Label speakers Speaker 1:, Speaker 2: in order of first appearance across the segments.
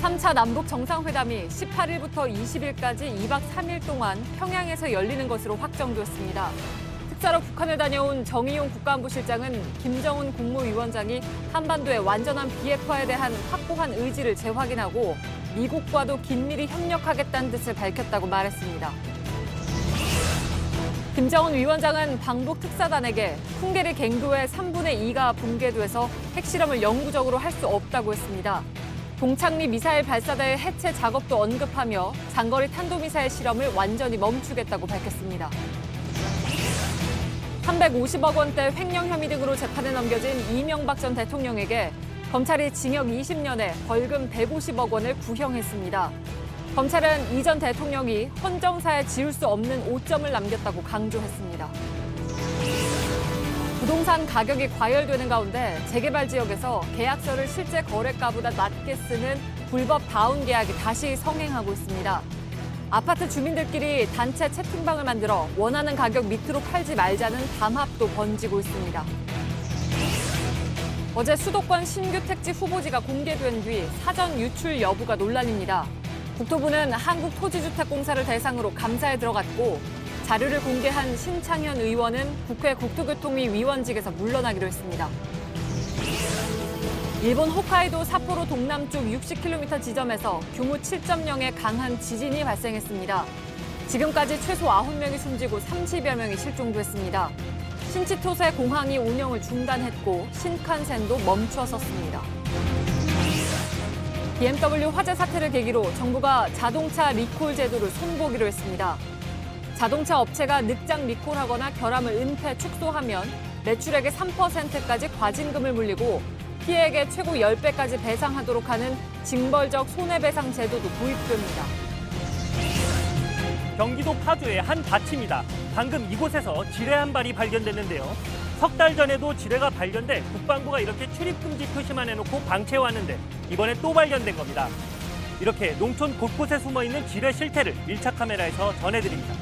Speaker 1: 3차 남북 정상회담이 18일부터 20일까지 2박 3일 동안 평양에서 열리는 것으로 확정되었습니다. 특사로 북한을 다녀온 정의용 국가안보실장은 김정은 국무위원장이 한반도의 완전한 비핵화에 대한 확고한 의지를 재확인하고 미국과도 긴밀히 협력하겠다는 뜻을 밝혔다고 말했습니다. 김정은 위원장은 방북 특사단에게 풍계리 갱도의 3분의 2가 붕괴돼서 핵실험을 영구적으로 할 수 없다고 했습니다. 동창리 미사일 발사대의 해체 작업도 언급하며 장거리 탄도미사일 실험을 완전히 멈추겠다고 밝혔습니다. 350억 원대 횡령 혐의 등으로 재판에 넘겨진 이명박 전 대통령에게 검찰이 징역 20년에 벌금 150억 원을 구형했습니다. 검찰은 이 전 대통령이 헌정사에 지울 수 없는 오점을 남겼다고 강조했습니다. 부동산 가격이 과열되는 가운데 재개발 지역에서 계약서를 실제 거래가보다 낮게 쓰는 불법 다운 계약이 다시 성행하고 있습니다. 아파트 주민들끼리 단체 채팅방을 만들어 원하는 가격 밑으로 팔지 말자는 담합도 번지고 있습니다. 어제 수도권 신규 택지 후보지가 공개된 뒤 사전 유출 여부가 논란입니다. 국토부는 한국토지주택공사를 대상으로 감사에 들어갔고 자료를 공개한 신창현 의원은 국회 국토교통위 위원직에서 물러나기로 했습니다. 일본 홋카이도 삿포로 동남쪽 60km 지점에서 규모 7.0의 강한 지진이 발생했습니다. 지금까지 최소 9명이 숨지고 30여 명이 실종됐습니다. 신치토세 공항이 운영을 중단했고 신칸센도 멈춰섰습니다. BMW 화재 사태를 계기로 정부가 자동차 리콜 제도를 손보기로 했습니다. 자동차 업체가 늑장 리콜하거나 결함을 은폐, 축소하면 매출액의 3%까지 과징금을 물리고 피해액의 최고 10배까지 배상하도록 하는 징벌적 손해배상 제도도 도입됩니다.
Speaker 2: 경기도 파주의 한 밭입니다. 방금 이곳에서 지뢰 한 발이 발견됐는데요. 석 달 전에도 지뢰가 발견돼 국방부가 이렇게 출입금지 표시만 해놓고 방치해왔는데 이번에 또 발견된 겁니다. 이렇게 농촌 곳곳에 숨어있는 지뢰 실태를 밀착 카메라에서 전해드립니다.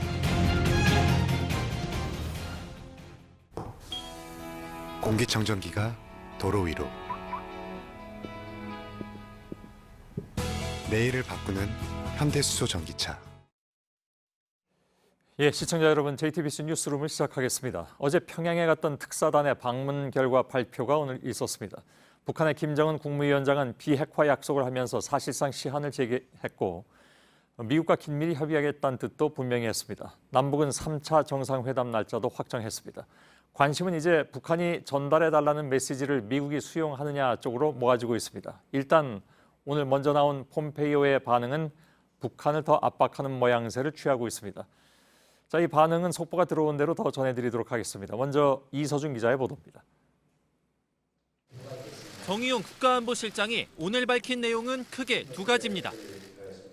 Speaker 3: 공기청정기가 도로 위로, 내일을 바꾸는 현대수소 전기차.
Speaker 4: 시청자 여러분, JTBC 뉴스룸을 시작하겠습니다. 어제 평양에 갔던 특사단의 방문 결과 발표가 오늘 있었습니다. 북한의 김정은 국무위원장은 비핵화 약속을 하면서 사실상 시한을 제기했고 미국과 긴밀히 협의하겠다는 뜻도 분명히 했습니다. 남북은 3차 정상회담 날짜도 확정했습니다. 관심은 이제 북한이 전달해달라는 메시지를 미국이 수용하느냐 쪽으로 모아지고 있습니다. 일단 오늘 먼저 나온 폼페이오의 반응은 북한을 더 압박하는 모양새를 취하고 있습니다. 자, 이 반응은 속보가 들어온 대로 더 전해드리도록 하겠습니다. 먼저 이서준 기자의 보도입니다.
Speaker 5: 정의용 국가안보실장이 오늘 밝힌 내용은 크게 두 가지입니다.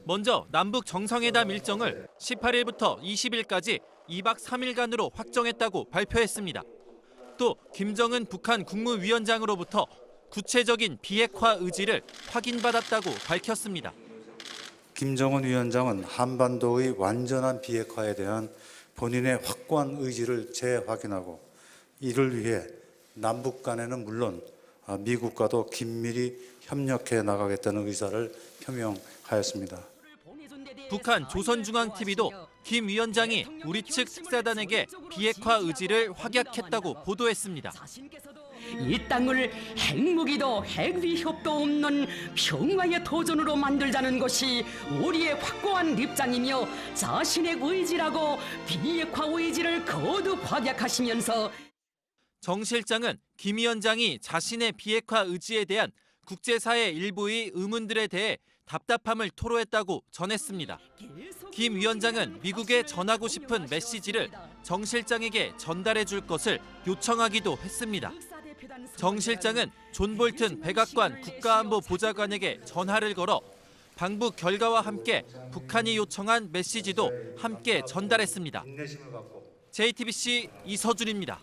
Speaker 5: 먼저 남북 정상회담 일정을 18일부터 20일까지 2박 3일간으로 확정했다고 발표했습니다. 또 김정은 북한 국무위원장으로부터 구체적인 비핵화 의지를 확인받았다고 밝혔습니다.
Speaker 6: 김정은 위원장은 한반도의 완전한 비핵화에 대한 본인의 확고한 의지를 재확인하고 이를 위해 남북 간에는 물론 미국과도 긴밀히 협력해 나가겠다는 의사를 표명하였습니다.
Speaker 5: 북한 조선중앙TV도 김 위원장이 우리 측 특사단에게 비핵화 의지를 확약했다고 보도했습니다.
Speaker 7: 이 땅을 핵무기도 핵위협도 없는 평화의 도전으로 만들자는 것이 우리의 확고한 입장이며 자신의 의지라고 비핵화 의지를 거듭 확약하시면서
Speaker 5: 정 실장은 김 위원장이 자신의 비핵화 의지에 대한 국제사회 일부의 의문들에 대해 답답함을 토로했다고 전했습니다. 김 위원장은 미국에 전하고 싶은 메시지를 정 실장에게 전달해 줄 것을 요청하기도 했습니다. 정 실장은 존 볼튼 백악관 국가안보보좌관에게 전화를 걸어 방북 결과와 함께 북한이 요청한 메시지도 함께 전달했습니다. JTBC 이서준입니다.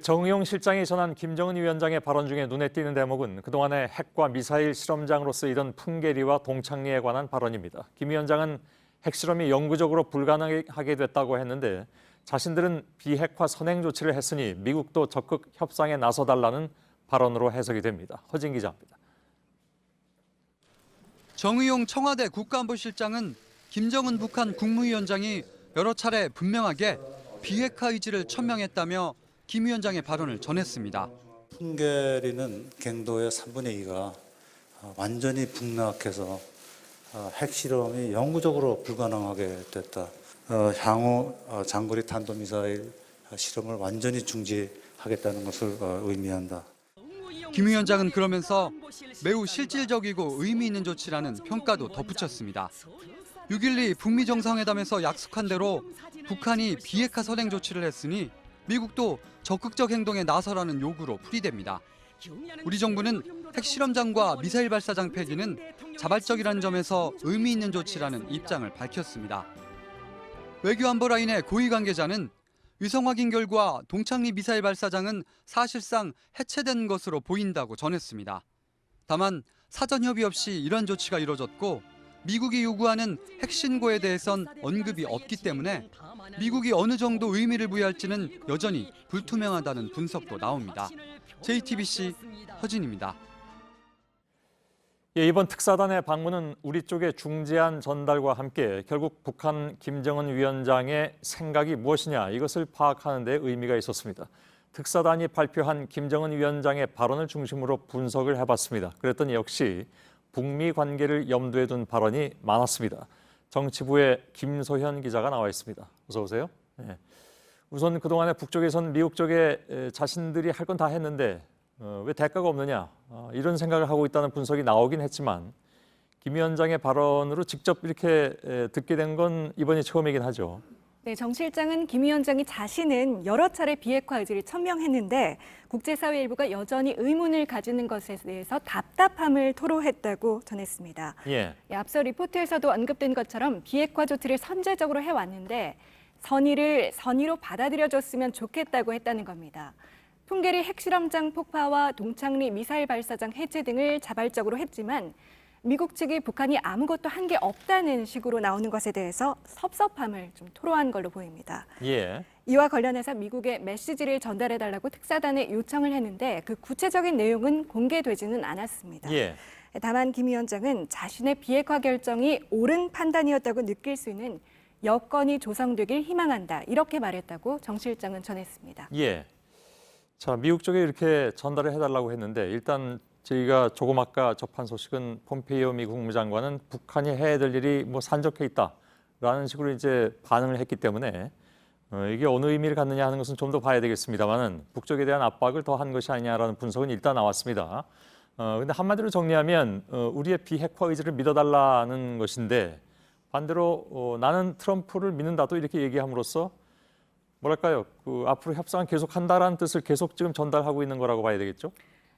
Speaker 4: 정의용 실장이 전한 김정은 위원장의 발언 중에 눈에 띄는 대목은 그동안의 핵과 미사일 실험장으로 쓰이던 풍계리와 동창리에 관한 발언입니다. 김 위원장은 핵실험이 영구적으로 불가능하게 됐다고 했는데 자신들은 비핵화 선행 조치를 했으니 미국도 적극 협상에 나서달라는 발언으로 해석이 됩니다. 허진 기자입니다.
Speaker 8: 정의용 청와대 국가안보실장은 김정은 북한 국무위원장이 여러 차례 분명하게 비핵화 의지를 천명했다며 김 위원장의 발언을 전했습니다.
Speaker 6: 풍계리는 갱도의 3분의 2가 완전히 북락해서 핵실험이 영구적으로 불가능하게 됐다. 향후 장거리 탄도미사일 실험을 완전히 중지하겠다는 것을 의미한다.
Speaker 8: 김 위원장은 그러면서 매우 실질적이고 의미 있는 조치라는 평가도 덧붙였습니다. 6.12 북미 정상회담에서 약속한 대로 북한이 비핵화 선행 조치를 했으니 미국도 적극적 행동에 나서라는 요구로 풀이됩니다. 우리 정부는 핵실험장과 미사일 발사장 폐기는 자발적이라는 점에서 의미 있는 조치라는 입장을 밝혔습니다. 외교안보 라인의 고위 관계자는 위성 확인 결과 동창리 미사일 발사장은 사실상 해체된 것으로 보인다고 전했습니다. 다만 사전 협의 없이 이런 조치가 이뤄졌고 미국이 요구하는 핵신고에 대해선 언급이 없기 때문에 미국이 어느 정도 의미를 부여할지는 여전히 불투명하다는 분석도 나옵니다. JTBC 허진입니다.
Speaker 4: 예, 이번 특사단의 방문은 우리 쪽의 중재안 전달과 함께 결국 북한 김정은 위원장의 생각이 무엇이냐 이것을 파악하는 데 의미가 있었습니다. 특사단이 발표한 김정은 위원장의 발언을 중심으로 분석을 해봤습니다. 그랬더니 역시 북미 관계를 염두에 둔 발언이 많았습니다. 정치부의 김소현 기자가 나와 있습니다. 어서 오세요. 네. 우선 그동안에 북쪽에선 미국 쪽에 자신들이 할 건 다 했는데 왜 대가가 없느냐 이런 생각을 하고 있다는 분석이 나오긴 했지만 김 위원장의 발언으로 직접 이렇게 듣게 된 건 이번이 처음이긴 하죠.
Speaker 9: 네, 정 실장은 김 위원장이 자신은 여러 차례 비핵화 의지를 천명했는데 국제사회 일부가 여전히 의문을 가지는 것에 대해서 답답함을 토로했다고 전했습니다.
Speaker 4: 예.
Speaker 9: 앞서 리포트에서도 언급된 것처럼 비핵화 조치를 선제적으로 해왔는데 선의를 선의로 받아들여줬으면 좋겠다고 했다는 겁니다. 풍계리 핵실험장 폭파와 동창리 미사일 발사장 해체 등을 자발적으로 했지만 미국 측이 북한이 아무것도 한 게 없다는 식으로 나오는 것에 대해서 섭섭함을 좀 토로한 걸로 보입니다.
Speaker 4: 예.
Speaker 9: 이와 관련해서 미국에 메시지를 전달해달라고 특사단에 요청을 했는데 그 구체적인 내용은 공개되지는 않았습니다.
Speaker 4: 예.
Speaker 9: 다만 김 위원장은 자신의 비핵화 결정이 옳은 판단이었다고 느낄 수 있는 여건이 조성되길 희망한다. 이렇게 말했다고 정 실장은 전했습니다.
Speaker 4: 예. 자, 미국 쪽에 이렇게 전달을 해달라고 했는데 일단 저희가 조금 아까 접한 소식은 폼페이오 미국 국무장관은 북한이 해야 될 일이 뭐 산적해 있다라는 식으로 이제 반응을 했기 때문에 이게 어느 의미를 갖느냐 하는 것은 좀 더 봐야 되겠습니다만은 북쪽에 대한 압박을 더 한 것이 아니냐라는 분석은 일단 나왔습니다. 근데 한마디로 정리하면 우리의 비핵화 의지를 믿어달라는 것인데 반대로 나는 트럼프를 믿는다도 이렇게 얘기함으로써 뭐랄까요? 앞으로 협상은 계속한다라는 뜻을 계속 지금 전달하고 있는 거라고 봐야 되겠죠?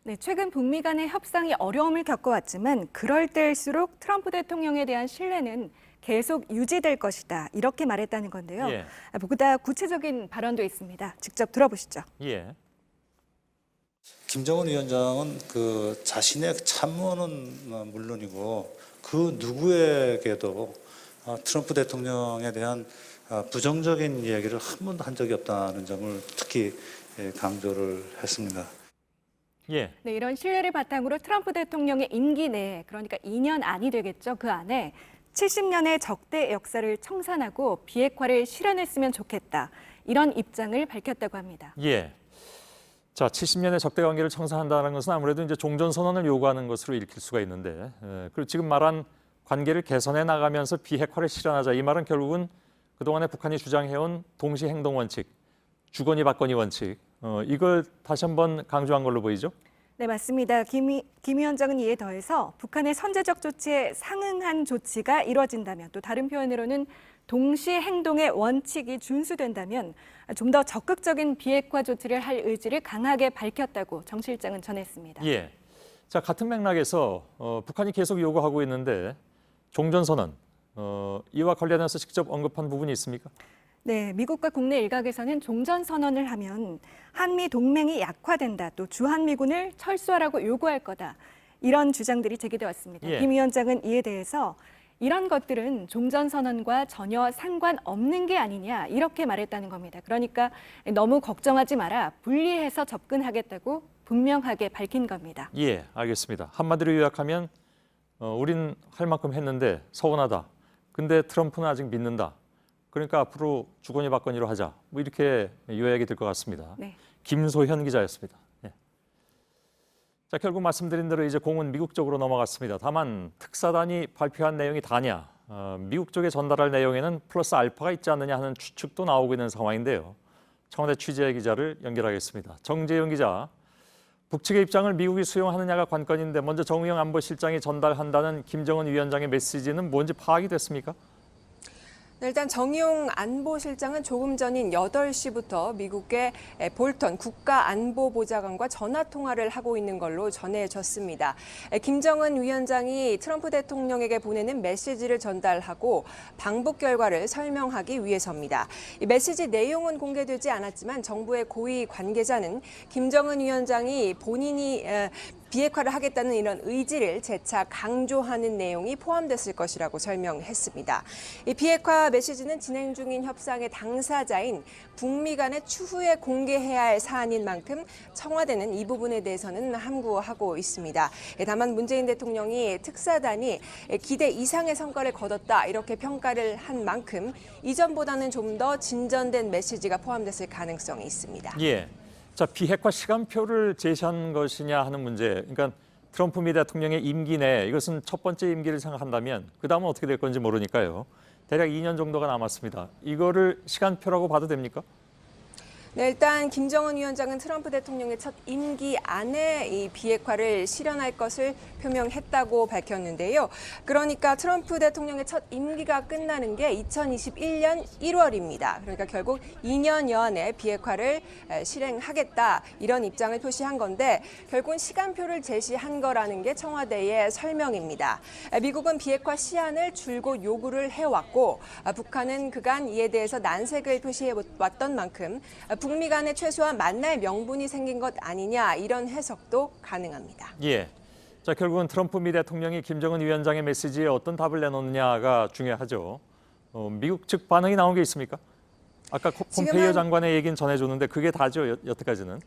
Speaker 9: 네, 최근 북미 간의 협상이 어려움을 겪어왔지만 그럴 때일수록 트럼프 대통령에 대한 신뢰는 계속 유지될 것이다. 이렇게 말했다는 건데요.
Speaker 4: 예.
Speaker 9: 보다 구체적인 발언도 있습니다. 직접 들어보시죠.
Speaker 4: 예.
Speaker 6: 김정은 위원장은 자신의 참모는 물론이고 그 누구에게도 트럼프 대통령에 대한 부정적인 이야기를 한 번도 한 적이 없다는 점을 특히 강조를 했습니다.
Speaker 4: 예.
Speaker 9: 네, 이런 신뢰를 바탕으로 트럼프 대통령의 임기 내에 그러니까 2년 안이 되겠죠. 그 안에 70년의 적대 역사를 청산하고 비핵화를 실현했으면 좋겠다. 이런 입장을 밝혔다고 합니다.
Speaker 4: 예. 자, 70년의 적대 관계를 청산한다는 것은 아무래도 이제 종전 선언을 요구하는 것으로 읽힐 수가 있는데, 그리고 지금 말한 관계를 개선해 나가면서 비핵화를 실현하자 이 말은 결국은 그동안에 북한이 주장해온 동시 행동 원칙, 주거니 받거니 원칙, 이걸 다시 한번 강조한 걸로 보이죠?
Speaker 9: 네, 맞습니다. 김 위원장은 이에 더해서 북한의 선제적 조치에 상응한 조치가 이뤄진다면 또 다른 표현으로는 동시 행동의 원칙이 준수된다면 좀 더 적극적인 비핵화 조치를 할 의지를 강하게 밝혔다고 정 실장은 전했습니다.
Speaker 4: 예. 자, 같은 맥락에서 북한이 계속 요구하고 있는데 종전선언, 이와 관련해서 직접 언급한 부분이 있습니까?
Speaker 9: 네, 미국과 국내 일각에서는 종전선언을 하면 한미 동맹이 약화된다, 또 주한미군을 철수하라고 요구할 거다. 이런 주장들이 제기돼 왔습니다.
Speaker 4: 예.
Speaker 9: 김 위원장은 이에 대해서 이런 것들은 종전선언과 전혀 상관없는 게 아니냐 이렇게 말했다는 겁니다. 그러니까 너무 걱정하지 마라, 분리해서 접근하겠다고 분명하게 밝힌 겁니다.
Speaker 4: 예, 알겠습니다. 한마디로 요약하면 우린 할 만큼 했는데 서운하다. 근데 트럼프는 아직 믿는다. 그러니까 앞으로 주거니 받거니로 하자. 뭐 이렇게 요약이 될 것 같습니다.
Speaker 9: 네.
Speaker 4: 김소현 기자였습니다. 예. 자, 결국 말씀드린 대로 이제 공은 미국 쪽으로 넘어갔습니다. 다만 특사단이 발표한 내용이 다냐? 미국 쪽에 전달할 내용에는 플러스 알파가 있지 않느냐 하는 추측도 나오고 있는 상황인데요. 청와대 취재 기자를 연결하겠습니다. 정재용 기자. 북측의 입장을 미국이 수용하느냐가 관건인데 먼저 정의용 안보실장이 전달한다는 김정은 위원장의 메시지는 뭔지 파악이 됐습니까?
Speaker 10: 네, 일단 정의용 안보실장은 조금 전인 8시부터 미국의 볼턴 국가안보보좌관과 전화통화를 하고 있는 걸로 전해졌습니다. 김정은 위원장이 트럼프 대통령에게 보내는 메시지를 전달하고 방북 결과를 설명하기 위해서입니다. 이 메시지 내용은 공개되지 않았지만 정부의 고위 관계자는 김정은 위원장이 본인이 비핵화를 하겠다는 이런 의지를 재차 강조하는 내용이 포함됐을 것이라고 설명했습니다. 이 비핵화 메시지는 진행 중인 협상의 당사자인 북미 간의 추후에 공개해야 할 사안인 만큼 청와대는 이 부분에 대해서는 함구하고 있습니다. 다만 문재인 대통령이 특사단이 기대 이상의 성과를 거뒀다 이렇게 평가를 한 만큼 이전보다는 좀 더 진전된 메시지가 포함됐을 가능성이 있습니다.
Speaker 4: 예. 자, 비핵화 시간표를 제시한 것이냐 하는 문제. 그러니까 트럼프 미 대통령의 임기 내 이것은 첫 번째 임기를 생각한다면 그다음은 어떻게 될 건지 모르니까요. 대략 2년 정도가 남았습니다. 이거를 시간표라고 봐도 됩니까?
Speaker 10: 네, 일단 김정은 위원장은 트럼프 대통령의 첫 임기 안에 이 비핵화를 실현할 것을 표명했다고 밝혔는데요. 그러니까 트럼프 대통령의 첫 임기가 끝나는 게 2021년 1월입니다. 그러니까 결국 2년여 안에 비핵화를 실행하겠다 이런 입장을 표시한 건데 결국은 시간표를 제시한 거라는 게 청와대의 설명입니다. 미국은 비핵화 시한을 줄곧 요구를 해왔고 북한은 그간 이에 대해서 난색을 표시해왔던 만큼 북미 간에 최소한 만날 명분이 생긴 것 아니냐 이런 해석도 가능합니다.
Speaker 4: 예. 자, 결국은 트럼프 미 대통령이 김정은 위원장의 메시지에 어떤 답을 내놓느냐가 중요하죠. 미국 측 반응이 나온 게 있습니까? 아까 폼페이오 장관의 얘기는 전해줬는데 그게 다죠, 여태까지는?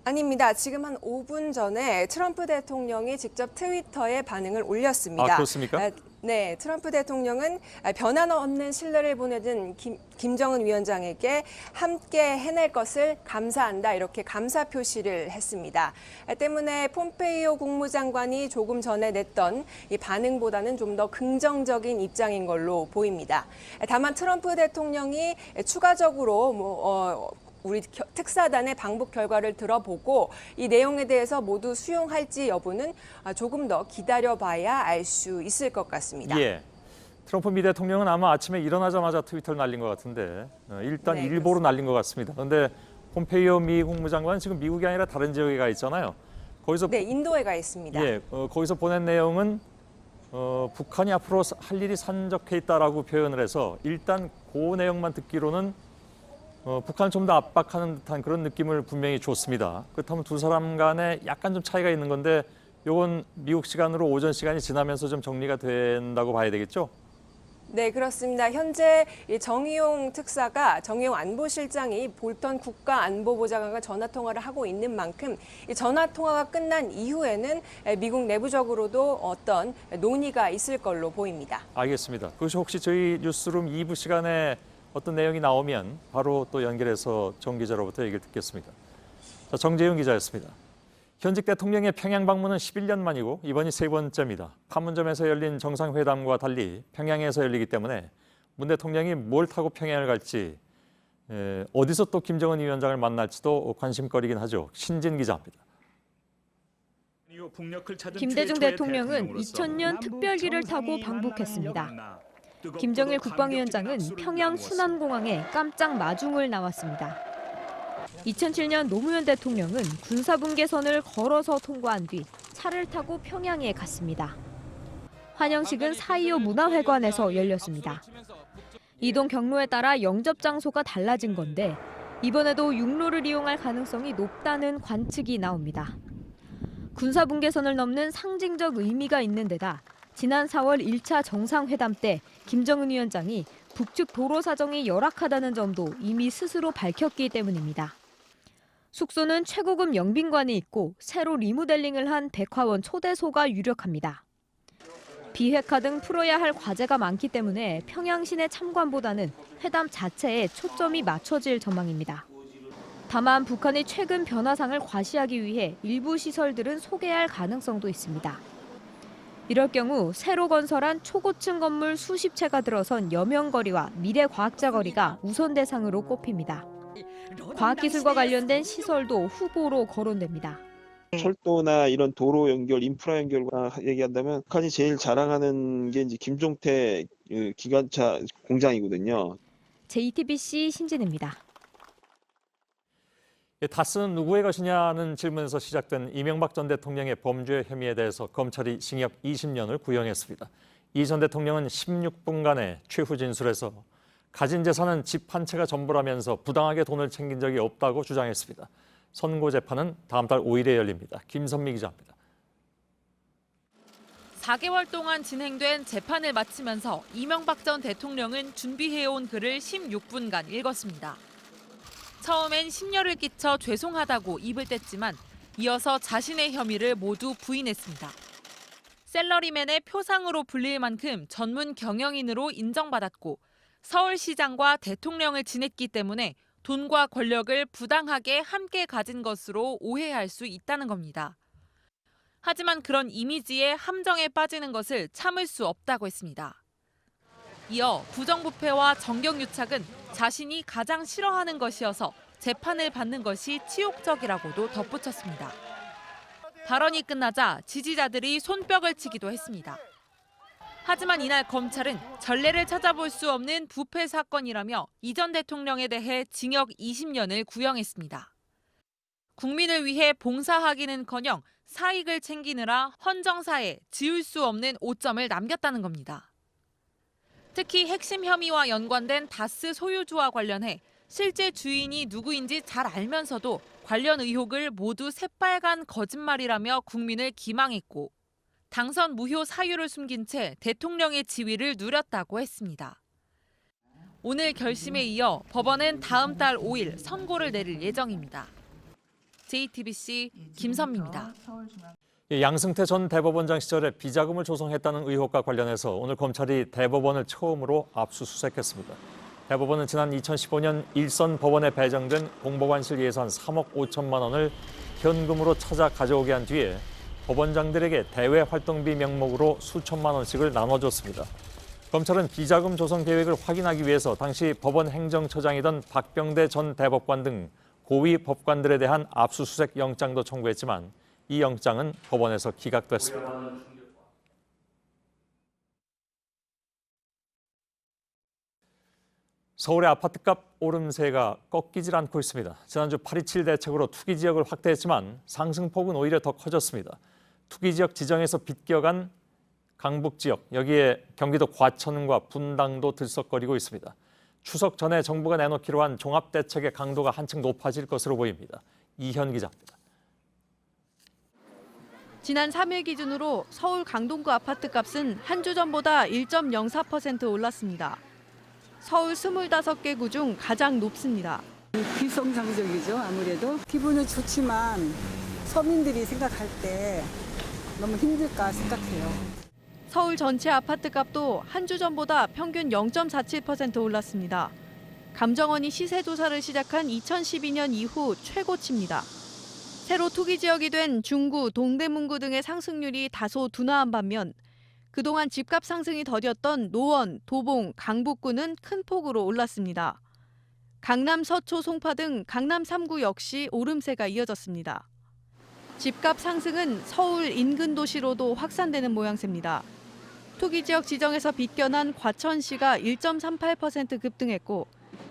Speaker 10: 아닙니다. 지금 한 5분 전에 트럼프 대통령이 직접 트위터에 반응을 올렸습니다.
Speaker 4: 아, 그렇습니까?
Speaker 10: 네, 트럼프 대통령은 변함없는 신뢰를 보내준 김정은 위원장에게 함께 해낼 것을 감사한다 이렇게 감사 표시를 했습니다. 때문에 폼페이오 국무장관이 조금 전에 냈던 이 반응보다는 좀 더 긍정적인 입장인 걸로 보입니다. 다만 트럼프 대통령이 추가적으로 우리 특사단의 방북 결과를 들어보고 이 내용에 대해서 모두 수용할지 여부는 조금 더 기다려봐야 알 수 있을 것 같습니다.
Speaker 4: 예. 트럼프 미 대통령은 아마 아침에 일어나자마자 트위터를 날린 것 같은데 일단
Speaker 10: 네,
Speaker 4: 일보로 날린 것 같습니다. 그런데 폼페이오 미 국무장관은 지금 미국이 아니라 다른 지역에 가 있잖아요. 거기서
Speaker 10: 네, 인도에 가 있습니다.
Speaker 4: 예, 거기서 보낸 내용은 북한이 앞으로 할 일이 산적해 있다라고 표현을 해서 일단 그 내용만 듣기로는 북한을 좀 더 압박하는 듯한 그런 느낌을 분명히 줬습니다. 그렇다면 두 사람 간에 약간 좀 차이가 있는 건데 이건 미국 시간으로 오전 시간이 지나면서 좀 정리가 된다고 봐야 되겠죠?
Speaker 10: 네, 그렇습니다. 현재 정의용 안보실장이 볼턴 국가안보보좌관과 전화통화를 하고 있는 만큼 이 전화통화가 끝난 이후에는 미국 내부적으로도 어떤 논의가 있을 걸로 보입니다.
Speaker 4: 알겠습니다. 그것이 혹시 저희 뉴스룸 2부 시간에 어떤 내용이 나오면 바로 또 연결해서 정 기자로부터 얘기를 듣겠습니다. 자, 정재용 기자였습니다. 현직 대통령의 평양 방문은 11년 만이고 이번이 세 번째입니다. 판문점에서 열린 정상회담과 달리 평양에서 열리기 때문에 문 대통령이 뭘 타고 평양을 갈지 어디서 또 김정은 위원장을 만날지도 관심거리긴 하죠. 신진 기자입니다.
Speaker 11: 김대중 대통령은 2000년 특별기를 타고 방북했습니다. 김정일 국방위원장은 평양 순안공항에 깜짝 마중을 나왔습니다. 2007년 노무현 대통령은 군사분계선을 걸어서 통과한 뒤 차를 타고 평양에 갔습니다. 환영식은 4.25 문화회관에서 열렸습니다. 이동 경로에 따라 영접 장소가 달라진 건데 이번에도 육로를 이용할 가능성이 높다는 관측이 나옵니다. 군사분계선을 넘는 상징적 의미가 있는 데다 지난 4월 1차 정상회담 때 김정은 위원장이 북측 도로 사정이 열악하다는 점도 이미 스스로 밝혔기 때문입니다. 숙소는 최고급 영빈관이 있고 새로 리모델링을 한 백화원 초대소가 유력합니다. 비핵화 등 풀어야 할 과제가 많기 때문에 평양 시내 참관보다는 회담 자체에 초점이 맞춰질 전망입니다. 다만 북한의 최근 변화상을 과시하기 위해 일부 시설들은 소개할 가능성도 있습니다. 이럴 경우 새로 건설한 초고층 건물 수십 채가 들어선 여명거리와 미래과학자 거리가 우선 대상으로 꼽힙니다. 과학기술과 관련된 시설도 후보로 거론됩니다.
Speaker 12: 철도나 이런 도로 연결, 인프라 연결 얘기한다면 북한이 제일 자랑하는 게 이제 김종태 기관차 공장이거든요.
Speaker 11: JTBC 신진입니다.
Speaker 4: 다스는 누구의 것이냐는 질문에서 시작된 이명박 전 대통령의 범죄 혐의에 대해서 검찰이 징역 20년을 구형했습니다. 이 전 대통령은 16분간의 최후 진술에서 가진 재산은 집 한 채가 전부라면서 부당하게 돈을 챙긴 적이 없다고 주장했습니다. 선고 재판은 다음 달 5일에 열립니다. 김선미 기자입니다.
Speaker 13: 4개월 동안 진행된 재판을 마치면서 이명박 전 대통령은 준비해온 글을 16분간 읽었습니다. 처음엔 심려를 끼쳐 죄송하다고 입을 뗐지만 이어서 자신의 혐의를 모두 부인했습니다. 셀러리맨의 표상으로 불릴 만큼 전문 경영인으로 인정받았고 서울시장과 대통령을 지냈기 때문에 돈과 권력을 부당하게 함께 가진 것으로 오해할 수 있다는 겁니다. 하지만 그런 이미지에 함정에 빠지는 것을 참을 수 없다고 했습니다. 이어 부정부패와 정경유착은 자신이 가장 싫어하는 것이어서 재판을 받는 것이 치욕적이라고도 덧붙였습니다. 발언이 끝나자 지지자들이 손뼉을 치기도 했습니다. 하지만 이날 검찰은 전례를 찾아볼 수 없는 부패 사건이라며 이 전 대통령에 대해 징역 20년을 구형했습니다. 국민을 위해 봉사하기는커녕 사익을 챙기느라 헌정사에 지울 수 없는 오점을 남겼다는 겁니다. 특히 핵심 혐의와 연관된 다스 소유주와 관련해 실제 주인이 누구인지 잘 알면서도 관련 의혹을 모두 새빨간 거짓말이라며 국민을 기망했고 당선 무효 사유를 숨긴 채 대통령의 지위를 누렸다고 했습니다. 오늘 결심에 이어 법원은 다음 달 5일 선고를 내릴 예정입니다. JTBC 김선미입니다.
Speaker 4: 양승태 전 대법원장 시절에 비자금을 조성했다는 의혹과 관련해서 오늘 검찰이 대법원을 처음으로 압수수색했습니다. 대법원은 지난 2015년 일선 법원에 배정된 공보관실 예산 3억 5천만 원을 현금으로 찾아 가져오게 한 뒤에 법원장들에게 대외 활동비 명목으로 수천만 원씩을 나눠줬습니다. 검찰은 비자금 조성 계획을 확인하기 위해서 당시 법원 행정처장이던 박병대 전 대법관 등 고위 법관들에 대한 압수수색 영장도 청구했지만 이 영장은 법원에서 기각됐습니다. 서울의 아파트값 오름세가 꺾이질 않고 있습니다. 지난주 8.27 대책으로 투기 지역을 확대했지만 상승폭은 오히려 더 커졌습니다. 투기 지역 지정에서 빗겨간 강북 지역, 여기에 경기도 과천과 분당도 들썩거리고 있습니다. 추석 전에 정부가 내놓기로 한 종합대책의 강도가 한층 높아질 것으로 보입니다. 이현 기자입니다.
Speaker 14: 지난 3일 기준으로 서울 강동구 아파트값은 한 주 전보다 1.04% 올랐습니다. 서울 25개 구 중 가장 높습니다.
Speaker 15: 비정상적이죠. 아무래도 기분은 좋지만 서민들이 생각할 때 너무 힘들까 생각해요.
Speaker 14: 서울 전체 아파트값도 한 주 전보다 평균 0.47% 올랐습니다. 감정원이 시세조사를 시작한 2012년 이후 최고치입니다. 새로 투기 지역이 된 중구, 동대문구 등의 상승률이 다소 둔화한 반면 그동안 집값 상승이 더뎠던 노원, 도봉, 강북구는 큰 폭으로 올랐습니다. 강남 서초, 송파 등 강남 3구 역시 오름세가 이어졌습니다. 집값 상승은 서울 인근 도시로도 확산되는 모양새입니다. 투기 지역 지정에서 빗겨난 과천시가 1.38% 급등했고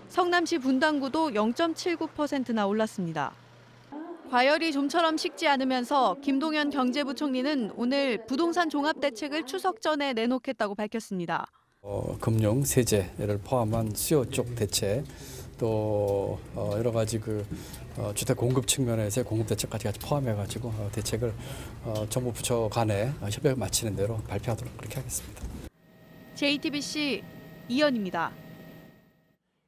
Speaker 14: 성남시 분당구도 0.79%나 올랐습니다. 과열이 좀처럼 식지 않으면서 김동연 경제부총리는 오늘 부동산 종합대책을 추석 전에 내놓겠다고 밝혔습니다.
Speaker 16: 금융, 세제를 포함한 수요 쪽 대책, 또 여러 가지 주택 공급 측면에서의 공급 대책까지 같이 포함해가지고 대책을 정부 부처 간에 협약을 마치는 대로 발표하도록 그렇게 하겠습니다.
Speaker 14: JTBC 이현입니다.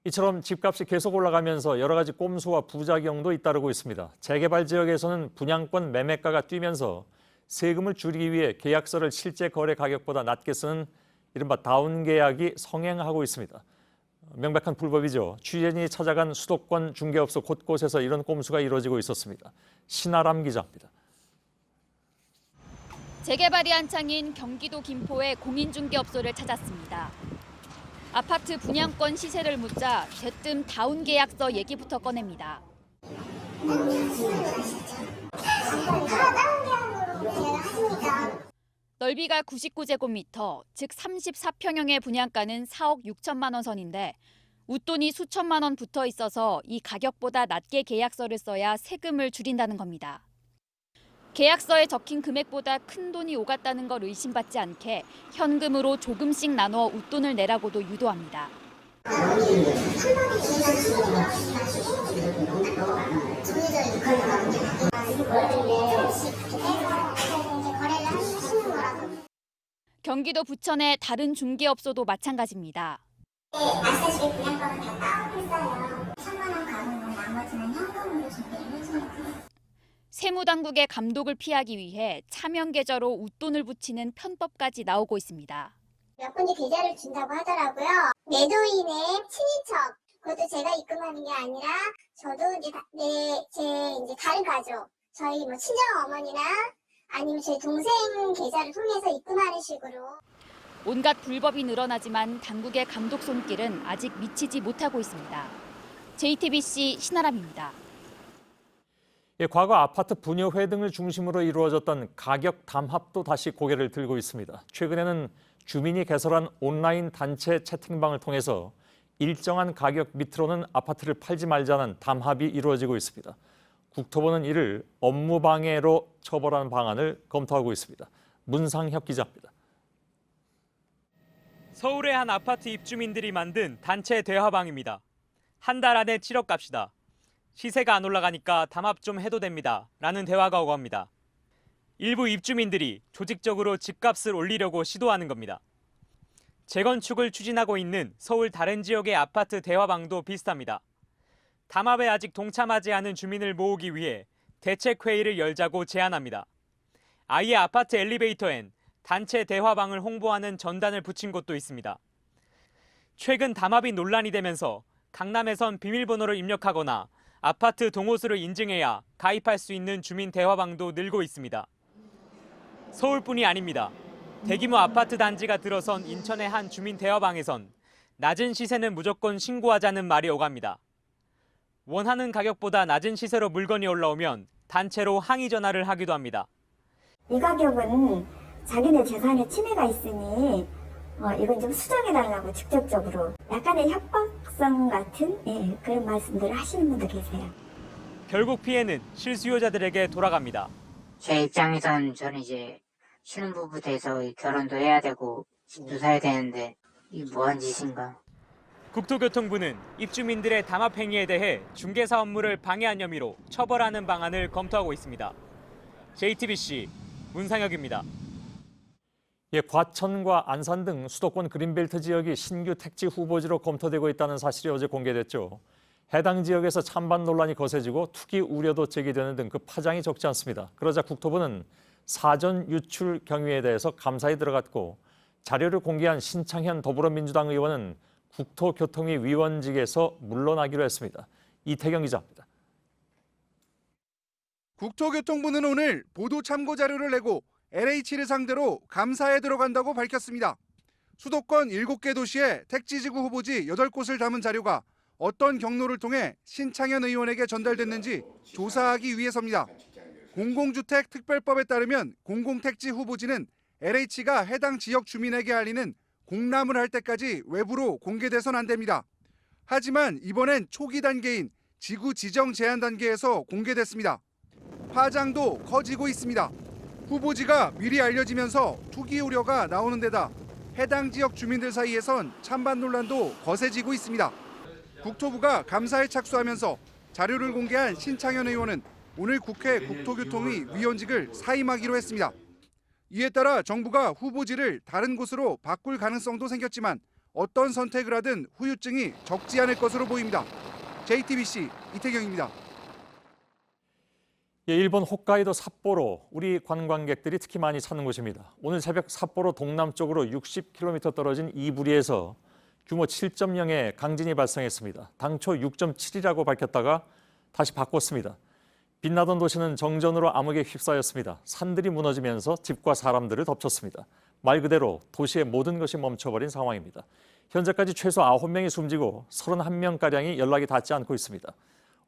Speaker 4: 이처럼 집값이 계속 올라가면서 여러 가지 꼼수와 부작용도 잇따르고 있습니다. 재개발 지역에서는 분양권 매매가가 뛰면서 세금을 줄이기 위해 계약서를 실제 거래 가격보다 낮게 쓰는 이른바 다운 계약이 성행하고 있습니다. 명백한 불법이죠. 취재진이 찾아간 수도권 중개업소 곳곳에서 이런 꼼수가 이루어지고 있었습니다. 신아람 기자입니다.
Speaker 17: 재개발이 한창인 경기도 김포의 공인중개업소를 찾았습니다. 아파트 분양권 시세를 묻자 대뜸 다운 계약서 얘기부터 꺼냅니다. 넓이가 99제곱미터, 즉 34평형의 분양가는 4억 6천만 원 선인데 웃돈이 수천만 원 붙어 있어서 이 가격보다 낮게 계약서를 써야 세금을 줄인다는 겁니다. 계약서에 적힌 금액보다 큰 돈이 오갔다는 걸 의심받지 않게 현금으로 조금씩 나눠 웃돈을 내라고도 유도합니다. 경기도 부천의 다른 중개업소도 마찬가지입니다.
Speaker 18: 아시다시피 분양가는 다 다운했어요. 1,000만 원 가구는 나머지는 현금으로 준비를 해주니까.
Speaker 17: 세무당국의 감독을 피하기 위해 차명 계좌로 웃돈을 붙이는 편법까지 나오고 있습니다.
Speaker 18: 몇 군데 계좌를 준다고 하더라고요. 매도인의 친인척, 그것도 제가 입금하는 게 아니라 저도 이제 제 다른 가족, 저희 뭐 친정 어머니나 아니면 제 동생 계좌를 통해서 입금하는 식으로.
Speaker 17: 온갖 불법이 늘어나지만 당국의 감독 손길은 아직 미치지 못하고 있습니다. JTBC 신아람입니다.
Speaker 4: 과거 아파트 분여회 등을 중심으로 이루어졌던 가격 담합도 다시 고개를 들고 있습니다. 최근에는 주민이 개설한 온라인 단체 채팅방을 통해서 일정한 가격 밑으로는 아파트를 팔지 말자는 담합이 이루어지고 있습니다. 국토부는 이를 업무방해로 처벌하는 방안을 검토하고 있습니다. 문상혁 기자입니다.
Speaker 19: 서울의 한 아파트 입주민들이 만든 단체 대화방입니다. 한 달 안에 7억 값이다. 시세가 안 올라가니까 담합 좀 해도 됩니다. 라는 대화가 오고 합니다. 일부 입주민들이 조직적으로 집값을 올리려고 시도하는 겁니다. 재건축을 추진하고 있는 서울 다른 지역의 아파트 대화방도 비슷합니다. 담합에 아직 동참하지 않은 주민을 모으기 위해 대책회의를 열자고 제안합니다. 아예 아파트 엘리베이터엔 단체 대화방을 홍보하는 전단을 붙인 곳도 있습니다. 최근 담합이 논란이 되면서 강남에선 비밀번호를 입력하거나 아파트 동호수를 인증해야 가입할 수 있는 주민 대화방도 늘고 있습니다. 서울뿐이 아닙니다. 대규모 아파트 단지가 들어선 인천의 한 주민 대화방에선 낮은 시세는 무조건 신고하자는 말이 오갑니다. 원하는 가격보다 낮은 시세로 물건이 올라오면 단체로 항의 전화를 하기도 합니다.
Speaker 18: 이 가격은 자기네 재산에 침해가 있으니 이건 좀 수정해달라고 직접적으로 약간의 협박성 같은 그런 말씀들을 하시는 분도 계세요.
Speaker 19: 결국 피해는 실수요자들에게 돌아갑니다.
Speaker 20: 제 입장에선 저는 이제 신혼부부 돼서 결혼도 해야 되고 집도 사야 되는데 이 뭐한 짓인가.
Speaker 19: 국토교통부는 입주민들의 담합 행위에 대해 중개사 업무를 방해한 혐의로 처벌하는 방안을 검토하고 있습니다. JTBC 문상혁입니다.
Speaker 4: 과천과 안산 등 수도권 그린벨트 지역이 신규 택지 후보지로 검토되고 있다는 사실이 어제 공개됐죠. 해당 지역에서 찬반 논란이 거세지고 투기 우려도 제기되는 등 그 파장이 적지 않습니다. 그러자 국토부는 사전 유출 경위에 대해서 감사에 들어갔고 자료를 공개한 신창현 더불어민주당 의원은 국토교통위 위원직에서 물러나기로 했습니다. 이태경 기자입니다.
Speaker 21: 국토교통부는 오늘 보도 참고 자료를 내고 LH를 상대로 감사에 들어간다고 밝혔습니다. 수도권 7개 도시의 택지지구 후보지 8곳을 담은 자료가 어떤 경로를 통해 신창현 의원에게 전달됐는지 조사하기 위해서입니다. 공공주택특별법에 따르면 공공택지 후보지는 LH가 해당 지역 주민에게 알리는 공람을 할 때까지 외부로 공개돼선 안 됩니다. 하지만 이번엔 초기 단계인 지구 지정 제한 단계에서 공개됐습니다. 파장도 커지고 있습니다. 후보지가 미리 알려지면서 투기 우려가 나오는 데다 해당 지역 주민들 사이에선 찬반 논란도 거세지고 있습니다. 국토부가 감사에 착수하면서 자료를 공개한 신창현 의원은 오늘 국회 국토교통위 위원직을 사임하기로 했습니다. 이에 따라 정부가 후보지를 다른 곳으로 바꿀 가능성도 생겼지만 어떤 선택을 하든 후유증이 적지 않을 것으로 보입니다. JTBC 이태경입니다.
Speaker 4: 일본 홋카이도 삿포로, 우리 관광객들이 특히 많이 찾는 곳입니다. 오늘 새벽 삿포로 동남쪽으로 60km 떨어진 이부리에서 규모 7.0의 강진이 발생했습니다. 당초 6.7이라고 밝혔다가 다시 바꿨습니다. 빛나던 도시는 정전으로 암흑에 휩싸였습니다. 산들이 무너지면서 집과 사람들을 덮쳤습니다. 말 그대로 도시의 모든 것이 멈춰버린 상황입니다. 현재까지 최소 9명이 숨지고 31명가량이 연락이 닿지 않고 있습니다.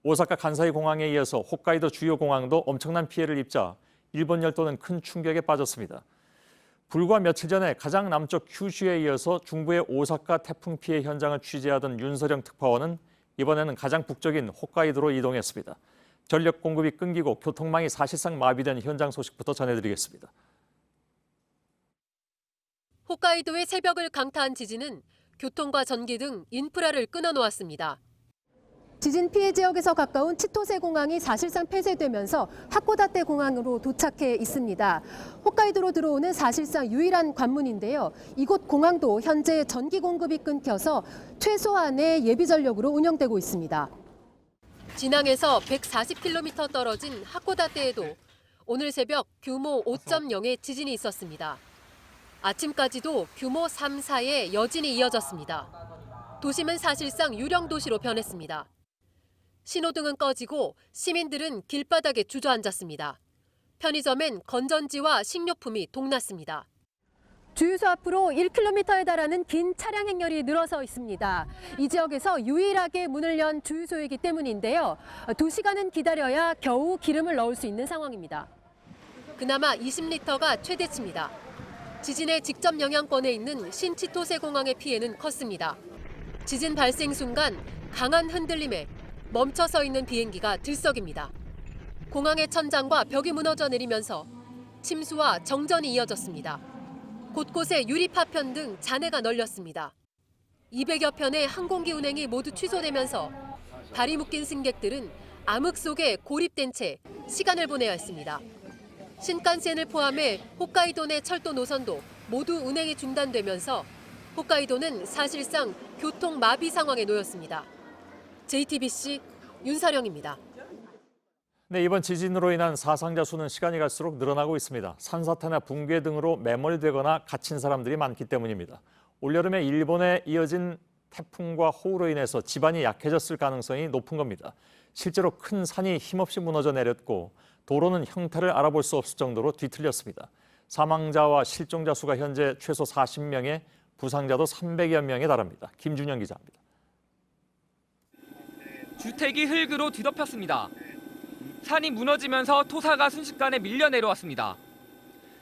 Speaker 4: 오사카 간사이 공항에 이어서 홋카이도 주요 공항도 엄청난 피해를 입자 일본 열도는 큰 충격에 빠졌습니다. 불과 며칠 전에 가장 남쪽 큐슈에 이어서 중부의 오사카 태풍 피해 현장을 취재하던 윤서령 특파원은 이번에는 가장 북쪽인 홋카이도로 이동했습니다. 전력 공급이 끊기고 교통망이 사실상 마비된 현장 소식부터 전해드리겠습니다.
Speaker 1: 홋카이도의 새벽을 강타한 지진은 교통과 전기 등 인프라를 끊어놓았습니다. 지진 피해 지역에서 가까운 치토세 공항이 사실상 폐쇄되면서 하코다테 공항으로 도착해 있습니다. 홋카이도로 들어오는 사실상 유일한 관문인데요. 이곳 공항도 현재 전기 공급이 끊겨서 최소한의 예비 전력으로 운영되고 있습니다. 진앙에서 140km 떨어진 하코다테에도 오늘 새벽 규모 5.0의 지진이 있었습니다. 아침까지도 규모 3, 4의 여진이 이어졌습니다. 도심은 사실상 유령 도시로 변했습니다. 신호등은 꺼지고 시민들은 길바닥에 주저앉았습니다. 편의점엔 건전지와 식료품이 동났습니다. 주유소 앞으로 1km에 달하는 긴 차량 행렬이 늘어서 있습니다. 이 지역에서 유일하게 문을 연 주유소이기 때문인데요. 2시간은 기다려야 겨우 기름을 넣을 수 있는 상황입니다. 그나마 20리터가 최대치입니다. 지진의 직접 영향권에 있는 신치토세 공항의 피해는 컸습니다. 지진 발생 순간 강한 흔들림에 멈춰 서 있는 비행기가 들썩입니다. 공항의 천장과 벽이 무너져 내리면서 침수와 정전이 이어졌습니다. 곳곳에 유리 파편 등 잔해가 널렸습니다. 200여 편의 항공기 운행이 모두 취소되면서 발이 묶인 승객들은 암흑 속에 고립된 채 시간을 보내야 했습니다. 신칸센을 포함해 홋카이도 내 철도 노선도 모두 운행이 중단되면서 홋카이도는 사실상 교통 마비 상황에 놓였습니다. JTBC 윤사령입니다.
Speaker 4: 네, 이번 지진으로 인한 사상자 수는 시간이 갈수록 늘어나고 있습니다. 산사태나 붕괴 등으로 매몰되거나 갇힌 사람들이 많기 때문입니다. 올여름에 일본에 이어진 태풍과 호우로 인해서 지반이 약해졌을 가능성이 높은 겁니다. 실제로 큰 산이 힘없이 무너져 내렸고 도로는 형태를 알아볼 수 없을 정도로 뒤틀렸습니다. 사망자와 실종자 수가 현재 최소 40명에 부상자도 300여 명에 달합니다. 김준영 기자입니다.
Speaker 19: 주택이 흙으로 뒤덮였습니다. 산이 무너지면서 토사가 순식간에 밀려 내려왔습니다.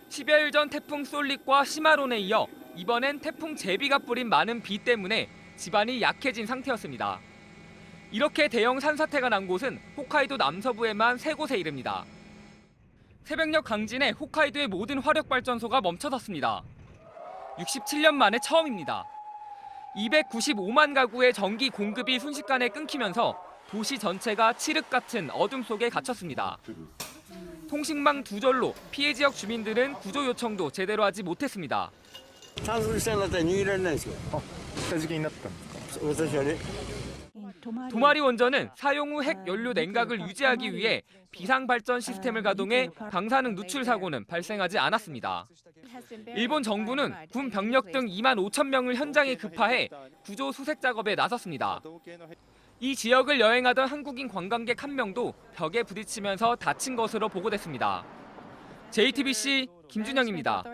Speaker 19: 10여일 전 태풍 솔릭과 시마론에 이어 이번엔 태풍 제비가 뿌린 많은 비 때문에 지반이 약해진 상태였습니다. 이렇게 대형 산사태가 난 곳은 홋카이도 남서부에만 3곳에 이릅니다. 새벽녘 강진에 홋카이도의 모든 화력발전소가 멈춰섰습니다. 67년 만에 처음입니다. 295만 가구의 전기 공급이 순식간에 끊기면서 도시 전체가 칠흑 같은 어둠 속에 갇혔습니다. 통신망 두절로 피해 지역 주민들은 구조 요청도 제대로 하지 못했습니다. 도마리 원전은 사용 후 핵 연료 냉각을 유지하기 위해 비상 발전 시스템을 가동해 방사능 누출 사고는 발생하지 않았습니다. 일본 정부는 군 병력 등 2만 5천 명을 현장에 급파해 구조 수색 작업에 나섰습니다. 이 지역을 여행하던 한국인 관광객 1명도 벽에 부딪히면서 다친 것으로 보고됐습니다. JTBC 김준영입니다.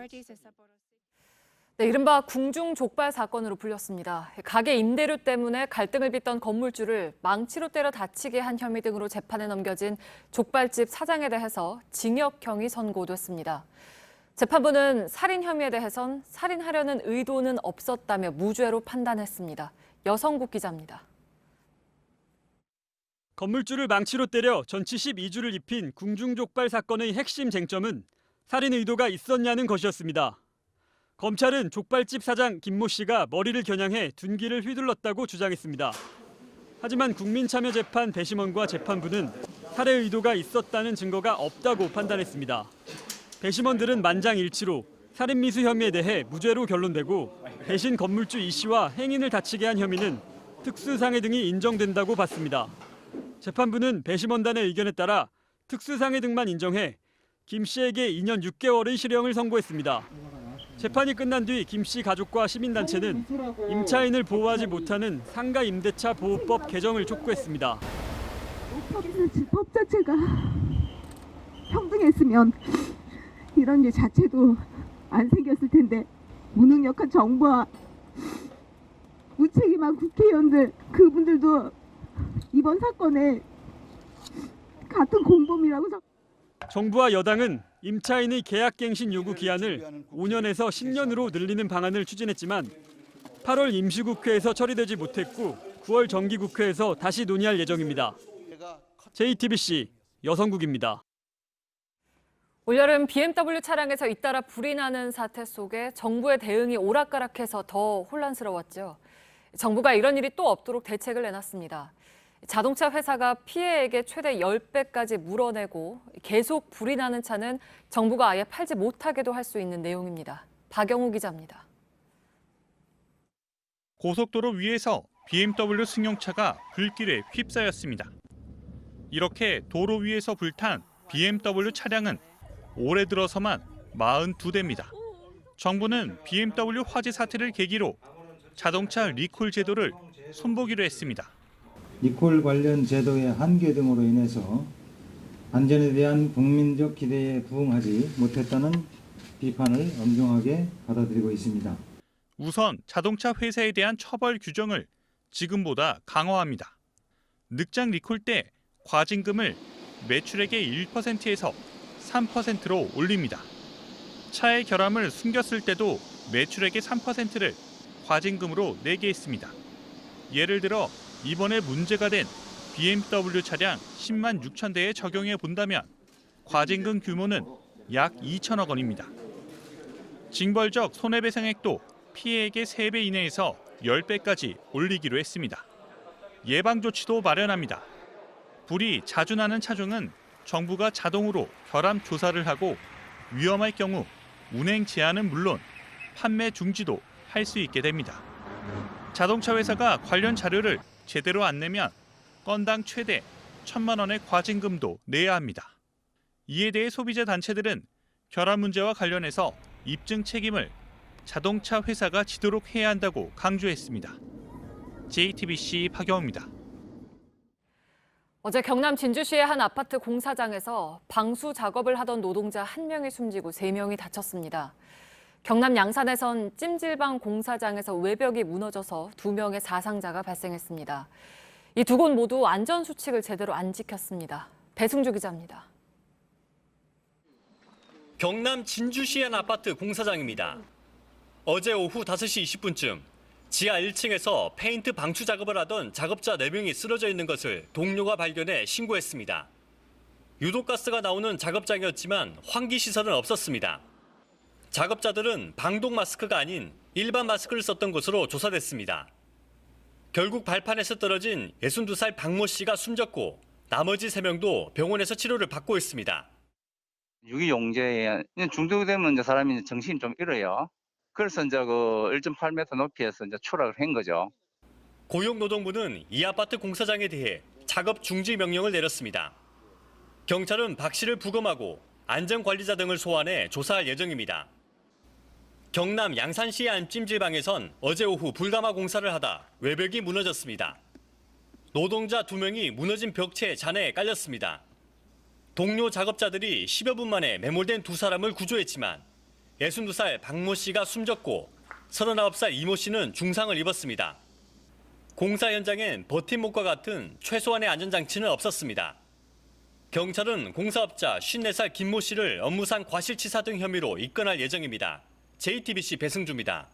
Speaker 22: 네, 이른바 궁중 족발 사건으로 불렸습니다. 가게 임대료 때문에 갈등을 빚던 건물주를 망치로 때려 다치게 한 혐의 등으로 재판에 넘겨진 족발집 사장에 대해서 징역형이 선고됐습니다. 재판부는 살인 혐의에 대해선 살인하려는 의도는 없었다며 무죄로 판단했습니다. 여성국 기자입니다.
Speaker 23: 건물주를 망치로 때려 전치 12주를 입힌 궁중족발 사건의 핵심 쟁점은 살인 의도가 있었냐는 것이었습니다. 검찰은 족발집 사장 김모 씨가 머리를 겨냥해 둔기를 휘둘렀다고 주장했습니다. 하지만 국민참여재판 배심원과 재판부는 살해 의도가 있었다는 증거가 없다고 판단했습니다. 배심원들은 만장일치로 살인미수 혐의에 대해 무죄로 결론되고 대신 건물주 이 씨와 행인을 다치게 한 혐의는 특수상해 등이 인정된다고 봤습니다. 재판부는 배심원단의 의견에 따라 특수상해 등만 인정해 김 씨에게 2년 6개월의 실형을 선고했습니다. 재판이 끝난 뒤 김 씨 가족과 시민단체는 임차인을 보호하지 못하는 상가 임대차 보호법 개정을 촉구했습니다.
Speaker 2: 법 자체가 평등했으면 이런 일 자체도 안 생겼을 텐데 무능력한 정부와 무책임한 국회의원들 그분들도 이번 사건에 같은 공범이라고
Speaker 23: 정부와 여당은 임차인의 계약갱신 요구 기한을 5년에서 10년으로 늘리는 방안을 추진했지만 8월 임시국회에서 처리되지 못했고 9월 정기국회에서 다시 논의할 예정입니다. JTBC 여성국입니다.
Speaker 22: 올여름 BMW 차량에서 잇따라 불이 나는 사태 속에 정부의 대응이 오락가락해서 더 혼란스러웠죠. 정부가 이런 일이 또 없도록 대책을 내놨습니다. 자동차 회사가 피해액의 최대 10배까지 물어내고 계속 불이 나는 차는 정부가 아예 팔지 못하게도 할 수 있는 내용입니다. 박영우 기자입니다.
Speaker 3: 고속도로 위에서 BMW 승용차가 불길에 휩싸였습니다. 이렇게 도로 위에서 불탄 BMW 차량은 올해 들어서만 42대입니다. 정부는 BMW 화재 사태를 계기로 자동차 리콜 제도를 손보기로 했습니다.
Speaker 7: 리콜 관련 제도의 한계 등으로 인해서 안전에 대한 국민적 기대에 부응하지 못했다는 비판을 엄중하게 받아들이고 있습니다.
Speaker 3: 우선 자동차 회사에 대한 처벌 규정을 지금보다 강화합니다. 늑장 리콜 때 과징금을 매출액의 1%에서 3%로 올립니다. 차의 결함을 숨겼을 때도 매출액의 3%를 과징금으로 내게 했습니다. 예를 들어 이번에 문제가 된 BMW 차량 10만 6천 대에 적용해 본다면 과징금 규모는 약 2천억 원입니다. 징벌적 손해배상액도 피해액의 3배 이내에서 10배까지 올리기로 했습니다. 예방 조치도 마련합니다. 불이 자주 나는 차종은 정부가 자동으로 결함 조사를 하고 위험할 경우 운행 제한은 물론 판매 중지도 할 수 있게 됩니다. 자동차 회사가 관련 자료를 제대로 안 내면 건당 최대 1,000만 원의 과징금도 내야 합니다. 이에 대해 소비자 단체들은 결함 문제와 관련해서 입증 책임을 자동차 회사가 지도록 해야 한다고 강조했습니다. JTBC 박영우입니다.
Speaker 22: 어제 경남 진주시의 한 아파트 공사장에서 방수 작업을 하던 노동자 1명이 숨지고 3명이 다쳤습니다. 경남 양산에선 찜질방 공사장에서 외벽이 무너져서 2명의 사상자가 발생했습니다. 이 두 곳 모두 안전수칙을 제대로 안 지켰습니다. 배승주 기자입니다.
Speaker 24: 경남 진주시의 한 아파트 공사장입니다. 어제 오후 5시 20분쯤 지하 1층에서 페인트 방수 작업을 하던 작업자 4명이 쓰러져 있는 것을 동료가 발견해 신고했습니다. 유독가스가 나오는 작업장이었지만 환기 시설은 없었습니다. 작업자들은 방독 마스크가 아닌 일반 마스크를 썼던 것으로 조사됐습니다. 결국 발판에서 떨어진 62살 박모 씨가 숨졌고 나머지 3명도 병원에서 치료를 받고 있습니다.
Speaker 25: 유기용제에 중독되면 이제 사람이 정신이 좀 잃어요. 그래서 이제 그 1.8m 높이에서 이제 추락을 한 거죠.
Speaker 24: 고용노동부는 이 아파트 공사장에 대해 작업 중지 명령을 내렸습니다. 경찰은 박 씨를 부검하고 안전관리자 등을 소환해 조사할 예정입니다. 경남 양산시의 한 찜질방에선 어제 오후 불가마 공사를 하다 외벽이 무너졌습니다. 노동자 2명이 무너진 벽체에 잔해에 깔렸습니다. 동료 작업자들이 10여 분 만에 매몰된 2사람을 구조했지만 62살 박모 씨가 숨졌고 39살 이모 씨는 중상을 입었습니다. 공사 현장엔 버팀목과 같은 최소한의 안전장치는 없었습니다. 경찰은 공사업자 54살 김모 씨를 업무상 과실치사 등 혐의로 입건할 예정입니다. JTBC 배승주입니다.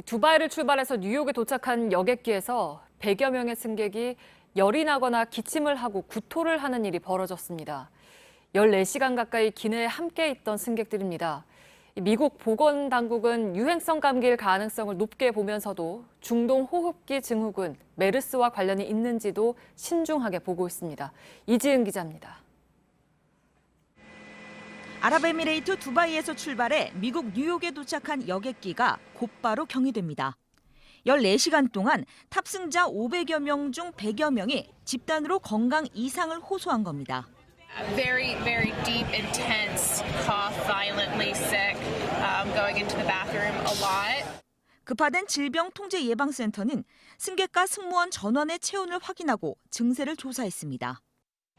Speaker 22: 두바이를 출발해서 뉴욕에 도착한 여객기에서 100여 명의 승객이 열이 나거나 기침을 하고 구토를 하는 일이 벌어졌습니다. 14시간 가까이 기내에 함께 있던 승객들입니다. 미국 보건당국은 유행성 감기일 가능성을 높게 보면서도 중동 호흡기 증후군 메르스와 관련이 있는지도 신중하게 보고 있습니다. 이지은 기자입니다.
Speaker 26: 아랍에미레이트 두바이에서 출발해 미국 뉴욕에 도착한 여객기가 곧바로 경유됩니다.
Speaker 5: 14시간 동안 탑승자 500여 명 중 100여 명이 집단으로 건강 이상을 호소한 겁니다.
Speaker 6: Very, very deep, intense cough, violently sick, going into the bathroom a lot.
Speaker 5: 급파된 질병통제예방센터는 승객과 승무원 전원의 체온을 확인하고 증세를 조사했습니다.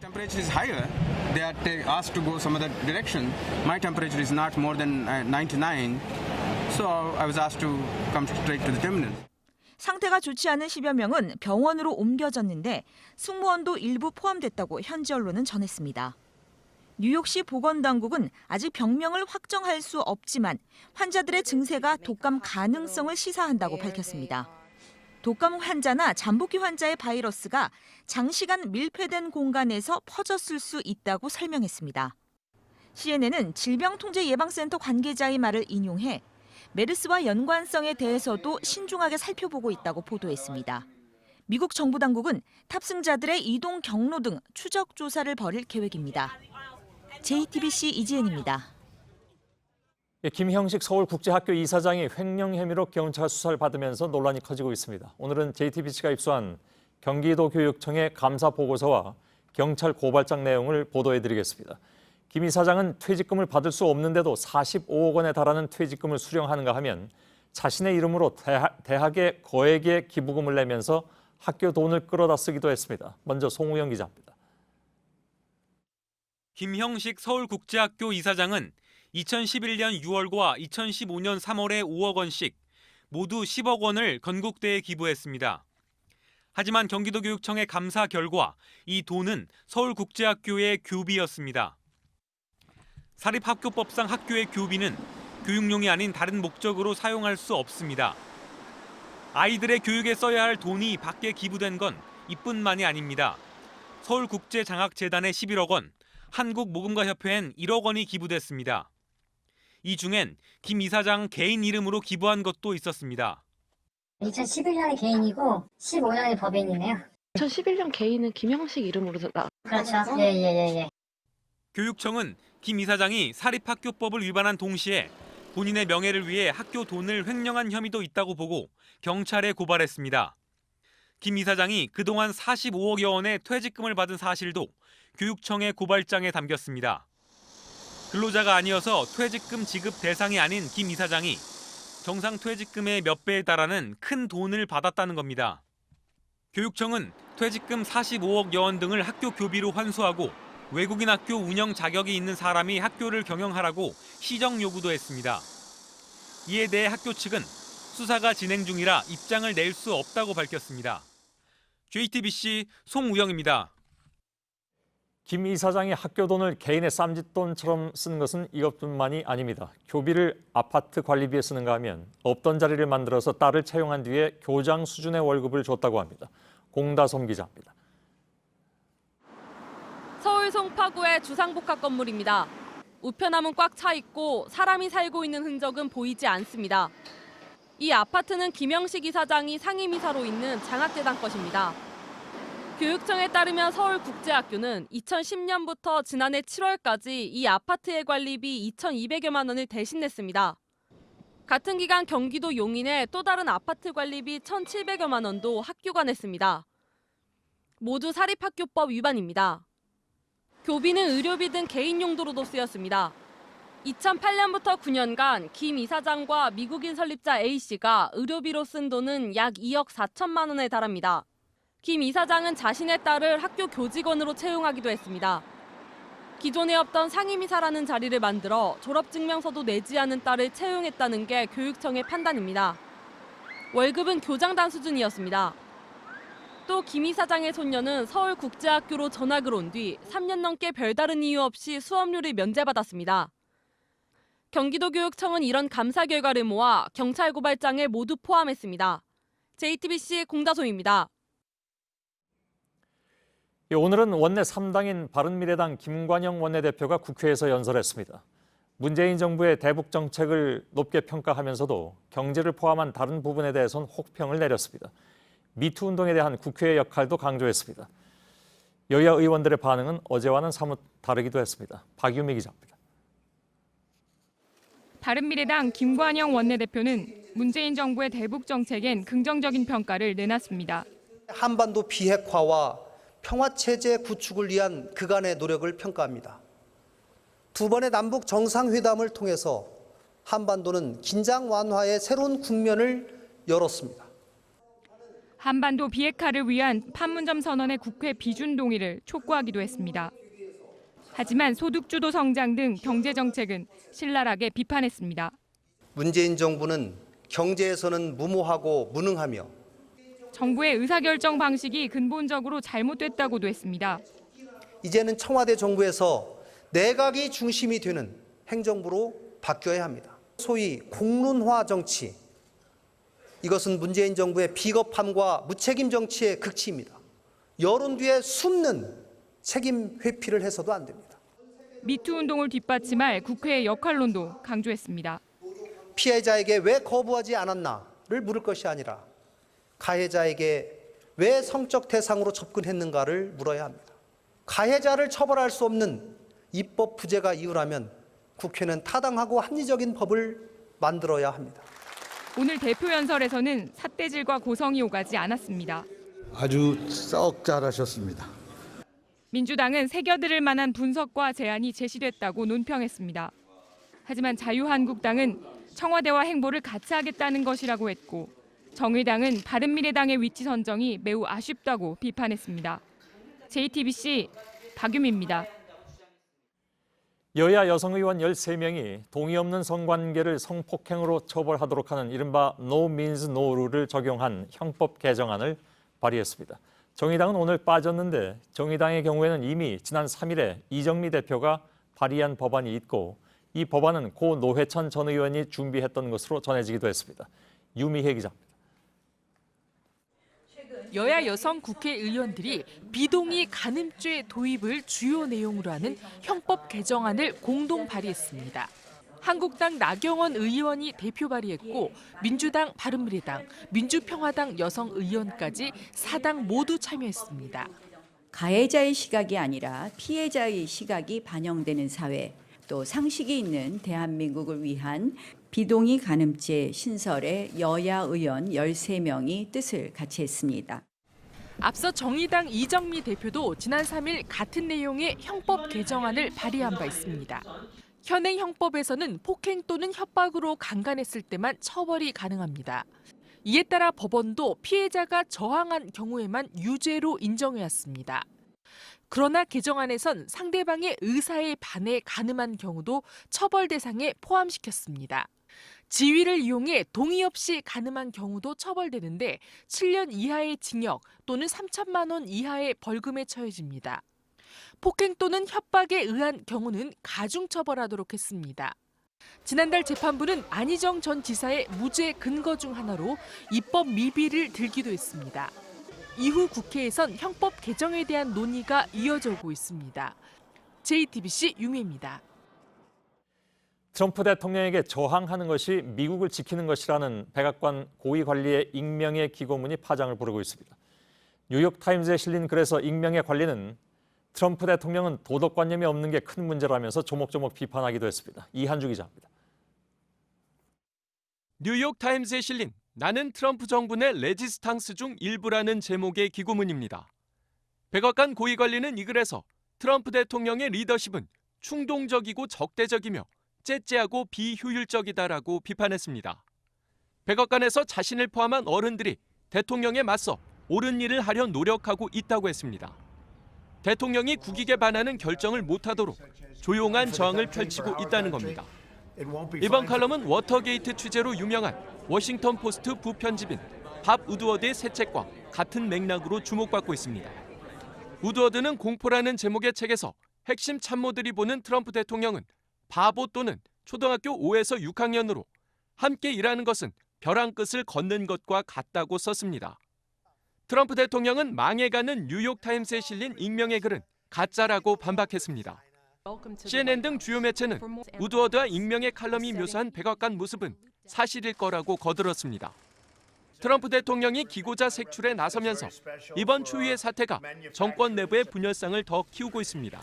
Speaker 8: Temperature is higher. They are asked to go some other direction. My temperature is not more than 99, so I was asked to come straight to the terminal.
Speaker 5: 상태가 좋지 않은 10여 명은 병원으로 옮겨졌는데 승무원도 일부 포함됐다고 현지 언론은 전했습니다. 뉴욕시 보건당국은 아직 병명을 확정할 수 없지만 환자들의 증세가 독감 가능성을 시사한다고 밝혔습니다. 독감 환자나 잠복기 환자의 바이러스가 장시간 밀폐된 공간에서 퍼졌을 수 있다고 설명했습니다. CNN은 질병통제예방센터 관계자의 말을 인용해 메르스와 연관성에 대해서도 신중하게 살펴보고 있다고 보도했습니다. 미국 정부 당국은 탑승자들의 이동 경로 등 추적 조사를 벌일 계획입니다. JTBC 이지은입니다.
Speaker 4: 김형식 서울국제학교 이사장이 횡령 혐의로 경찰 수사를 받으면서 논란이 커지고 있습니다. 오늘은 JTBC가 입수한 경기도교육청의 감사 보고서와 경찰 고발장 내용을 보도해드리겠습니다. 김 이사장은 퇴직금을 받을 수 없는데도 45억 원에 달하는 퇴직금을 수령하는가 하면 자신의 이름으로 대학에 거액의 기부금을 내면서 학교 돈을 끌어다 쓰기도 했습니다. 먼저 송우영 기자입니다.
Speaker 23: 김형식 서울국제학교 이사장은 2011년 6월과 2015년 3월에 5억 원씩 모두 10억 원을 건국대에 기부했습니다. 하지만 경기도교육청의 감사 결과 이 돈은 서울국제학교의 교비였습니다. 사립학교법상 학교의 교비는 교육용이 아닌 다른 목적으로 사용할 수 없습니다. 아이들의 교육에 써야 할 돈이 밖에 기부된 건 이뿐만이 아닙니다. 서울국제장학재단에 11억 원, 한국모금가협회엔 1억 원이 기부됐습니다. 이 중엔 김 이사장 개인 이름으로 기부한 것도 있었습니다.
Speaker 9: 2011년에 개인이고 15년에 법인이네요.
Speaker 10: 2011년 개인은 김형식 이름으로 나.
Speaker 9: 그렇죠. 예.
Speaker 23: 교육청은 김 이사장이 사립학교법을 위반한 동시에 본인의 명예를 위해 학교 돈을 횡령한 혐의도 있다고 보고 경찰에 고발했습니다. 김 이사장이 그동안 45억여 원의 퇴직금을 받은 사실도 교육청의 고발장에 담겼습니다. 근로자가 아니어서 퇴직금 지급 대상이 아닌 김 이사장이 정상 퇴직금의 몇 배에 달하는 큰 돈을 받았다는 겁니다. 교육청은 퇴직금 45억여 원 등을 학교 교비로 환수하고 외국인 학교 운영 자격이 있는 사람이 학교를 경영하라고 시정 요구도 했습니다. 이에 대해 학교 측은 수사가 진행 중이라 입장을 낼 수 없다고 밝혔습니다. JTBC 송우영입니다.
Speaker 4: 김 이사장이 학교 돈을 개인의 쌈짓돈처럼 쓴 것은 이것뿐만이 아닙니다. 교비를 아파트 관리비에 쓰는가 하면 없던 자리를 만들어서 딸을 채용한 뒤에 교장 수준의 월급을 줬다고 합니다. 공다솜 기자입니다.
Speaker 22: 서울 송파구의 주상복합 건물입니다. 우편함은 꽉 차 있고 사람이 살고 있는 흔적은 보이지 않습니다. 이 아파트는 김형식 이사장이 상임이사로 있는 장학재단 것입니다. 교육청에 따르면 서울국제학교는 2010년부터 지난해 7월까지 이 아파트의 관리비 2,200여만 원을 대신 냈습니다. 같은 기간 경기도 용인의 또 다른 아파트 관리비 1,700여만 원도 학교가 냈습니다. 모두 사립학교법 위반입니다. 교비는 의료비 등 개인 용도로도 쓰였습니다. 2008년부터 9년간 김 이사장과 미국인 설립자 A씨가 의료비로 쓴 돈은 약 2억 4천만 원에 달합니다. 김 이사장은 자신의 딸을 학교 교직원으로 채용하기도 했습니다. 기존에 없던 상임이사라는 자리를 만들어 졸업증명서도 내지 않은 딸을 채용했다는 게 교육청의 판단입니다. 월급은 교장단 수준이었습니다. 또 김 이사장의 손녀는 서울국제학교로 전학을 온 뒤 3년 넘게 별다른 이유 없이 수업료를 면제받았습니다. 경기도교육청은 이런 감사 결과를 모아 경찰 고발장에 모두 포함했습니다. JTBC 공다솜입니다.
Speaker 4: 오늘은 원내 3당인 바른미래당 김관영 원내대표가 국회에서 연설했습니다. 문재인 정부의 대북 정책을 높게 평가하면서도 경제를 포함한 다른 부분에 대해선 혹평을 내렸습니다. 미투 운동에 대한 국회의 역할도 강조했습니다. 여야 의원들의 반응은 어제와는 사뭇 다르기도 했습니다. 박유미 기자입니다.
Speaker 26: 바른미래당 김관영 원내대표는
Speaker 11: 문재인 정부의 대북 정책엔 긍정적인 평가를 내놨습니다.
Speaker 12: 한반도 비핵화와 평화체제 구축을 위한 그간의 노력을 평가합니다. 두 번의 남북 정상회담을 통해서 한반도는 긴장 완화의 새로운 국면을 열었습니다.
Speaker 11: 한반도 비핵화를 위한 판문점 선언의 국회 비준 동의를 촉구하기도 했습니다. 하지만 소득주도 성장 등 경제 정책은 신랄하게 비판했습니다.
Speaker 12: 문재인 정부는 경제에서는 무모하고 무능하며
Speaker 11: 정부의 의사결정 방식이 근본적으로 잘못됐다고도 했습니다.
Speaker 12: 이제는 청와대 정부에서 내각이 중심이 되는 행정부로 바뀌어야 합니다. 소위 공론화 정치, 이것은 문재인 정부의 비겁함과 무책임 정치의 극치입니다. 여론 뒤에 숨는 책임 회피를 해서도 안 됩니다.
Speaker 11: 미투 운동을 뒷받침할 국회의 역할론도 강조했습니다.
Speaker 12: 피해자에게 왜 거부하지 않았나를 물을 것이 아니라 가해자에게 왜 성적 대상으로 접근했는가를 물어야 합니다. 가해자를 처벌할 수 없는 입법 부재가 이유라면 국회는 타당하고 합리적인 법을 만들어야 합니다.
Speaker 11: 오늘 대표 연설에서는 삿대질과 고성이 오가지 않았습니다.
Speaker 13: 아주 썩 잘하셨습니다.
Speaker 11: 민주당은 새겨들을 만한 분석과 제안이 제시됐다고 논평했습니다. 하지만 자유한국당은 청와대와 행보를 같이 하겠다는 것이라고 했고 정의당은 바른미래당의 위치 선정이 매우 아쉽다고 비판했습니다. JTBC 박유미입니다.
Speaker 4: 여야 여성 의원 13명이 동의 없는 성관계를 성폭행으로 처벌하도록 하는 이른바 No means no 룰을 적용한 형법 개정안을 발의했습니다. 정의당은 오늘 빠졌는데 정의당의 경우에는 이미 지난 3일에 이정미 대표가 발의한 법안이 있고 이 법안은 고 노회찬 전 의원이 준비했던 것으로 전해지기도 했습니다. 유미혜 기자입니다.
Speaker 15: 여야 여성 국회의원들이 비동의 간음죄 도입을 주요 내용으로 하는 형법 개정안을 공동 발의했습니다. 한국당 나경원 의원이 대표 발의했고 민주당, 바른미래당, 민주평화당 여성 의원까지 4당 모두 참여했습니다.
Speaker 16: 가해자의 시각이 아니라 피해자의 시각이 반영되는 사회, 또 상식이 있는 대한민국을 위한 비동의 간음죄 신설에 여야 의원 13명이 뜻을 같이 했습니다.
Speaker 15: 앞서 정의당 이정미 대표도 지난 3일 같은 내용의 형법 개정안을 발의한 바 있습니다. 현행 형법에서는 폭행 또는 협박으로 강간했을 때만 처벌이 가능합니다. 이에 따라 법원도 피해자가 저항한 경우에만 유죄로 인정해왔습니다. 그러나 개정안에선 상대방의 의사에 반해 간음한 경우도 처벌 대상에 포함시켰습니다. 지위를 이용해 동의 없이 간음한 경우도 처벌되는데 7년 이하의 징역 또는 3천만 원 이하의 벌금에 처해집니다. 폭행 또는 협박에 의한 경우는 가중처벌하도록 했습니다. 지난달 재판부는 안희정 전 지사의 무죄 근거 중 하나로 입법 미비를 들기도 했습니다. 이후 국회에선 형법 개정에 대한 논의가 이어져 오고 있습니다. JTBC 유미입니다.
Speaker 4: 트럼프 대통령에게 저항하는 것이 미국을 지키는 것이라는 백악관 고위 관리의 익명의 기고문이 파장을 부르고 있습니다. 뉴욕타임즈에 실린 글에서 익명의 관리는 트럼프 대통령은 도덕관념이 없는 게 큰 문제라면서 조목조목 비판하기도 했습니다. 이한주 기자입니다.
Speaker 26: 뉴욕타임즈에 실린 나는 트럼프 정부 내 레지스탕스 중 일부라는 제목의 기고문입니다. 백악관 고위 관리는 이 글에서 트럼프 대통령의 리더십은 충동적이고 적대적이며 째째하고 비효율적이다라고 비판했습니다. 백악관에서 자신을 포함한 어른들이 대통령에 맞서 옳은 일을 하려 노력하고 있다고 했습니다. 대통령이 국익에 반하는 결정을 못하도록 조용한 저항을 펼치고 있다는 겁니다. 이번 칼럼은 워터게이트 취재로 유명한 워싱턴 포스트 부편집인 밥 우드워드의 새 책과 같은 맥락으로 주목받고 있습니다. 우드워드는 공포라는 제목의 책에서 핵심 참모들이 보는 트럼프 대통령은 바보 또는 초등학교 5에서 6학년으로 함께 일하는 것은 벼랑 끝을 걷는 것과 같다고 썼습니다. 트럼프 대통령은 망해가는 뉴욕타임스에 실린 익명의 글은 가짜라고 반박했습니다. CNN 등 주요 매체는 우드워드와 익명의 칼럼이 묘사한 백악관 모습은 사실일 거라고 거들었습니다. 트럼프 대통령이 기고자 색출에 나서면서 이번 추위의 사태가 정권 내부의 분열상을 더 키우고 있습니다.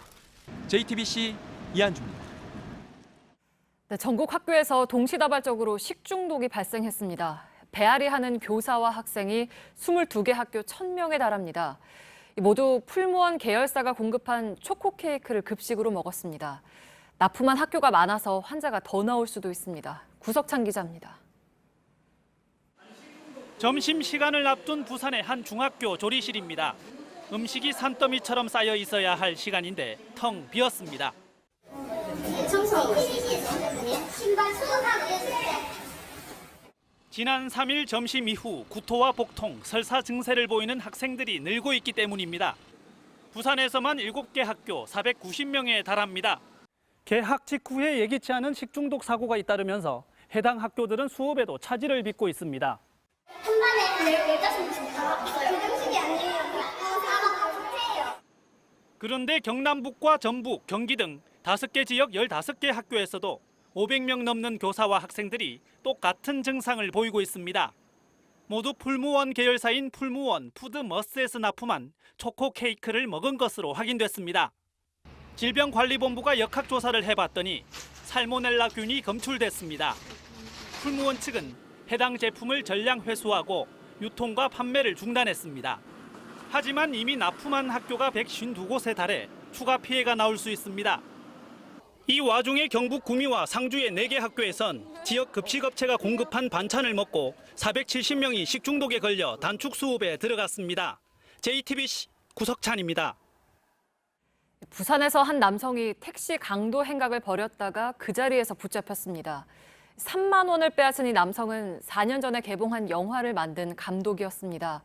Speaker 26: JTBC 이한주입니다.
Speaker 22: 네, 전국 학교에서 동시다발적으로 식중독이 발생했습니다. 배앓이하는 교사와 학생이 22개 학교 1,000명에 달합니다. 모두 풀무원 계열사가 공급한 초코 케이크를 급식으로 먹었습니다. 납품한 학교가 많아서 환자가 더 나올 수도 있습니다. 구석찬 기자입니다.
Speaker 1: 점심시간을 앞둔 부산의 한 중학교 조리실입니다. 음식이 산더미처럼 쌓여 있어야 할 시간인데 텅 비었습니다. 지난 3일 점심 이후 구토와 복통, 설사 증세를 보이는 학생들이 늘고 있기 때문입니다. 부산에서만 7개 학교 490명에 달합니다. 개학 직후에 예기치 않은 식중독 사고가 잇따르면서 해당 학교들은 수업에도 차질을 빚고 있습니다.
Speaker 9: 한 반에 15명씩 다 왔어요. 교정식이 아니에요.
Speaker 1: 그런데 경남북과 전북, 경기 등 5개 지역 15개 학교에서도 500명 넘는 교사와 학생들이 똑같은 증상을 보이고 있습니다. 모두 풀무원 계열사인 풀무원 푸드머스에서 납품한 초코 케이크를 먹은 것으로 확인됐습니다. 질병관리본부가 역학조사를 해봤더니 살모넬라균이 검출됐습니다. 풀무원 측은 해당 제품을 전량 회수하고 유통과 판매를 중단했습니다. 하지만 이미 납품한 학교가 152곳에 달해 추가 피해가 나올 수 있습니다. 이 와중에 경북 구미와 상주의 4개 학교에선 지역 급식업체가 공급한 반찬을 먹고 470명이 식중독에 걸려 단축 수업에 들어갔습니다. JTBC 구석찬입니다.
Speaker 22: 부산에서 한 남성이 택시 강도 행각을 벌였다가 그 자리에서 붙잡혔습니다. 3만 원을 빼앗은 이 남성은 4년 전에 개봉한 영화를 만든 감독이었습니다.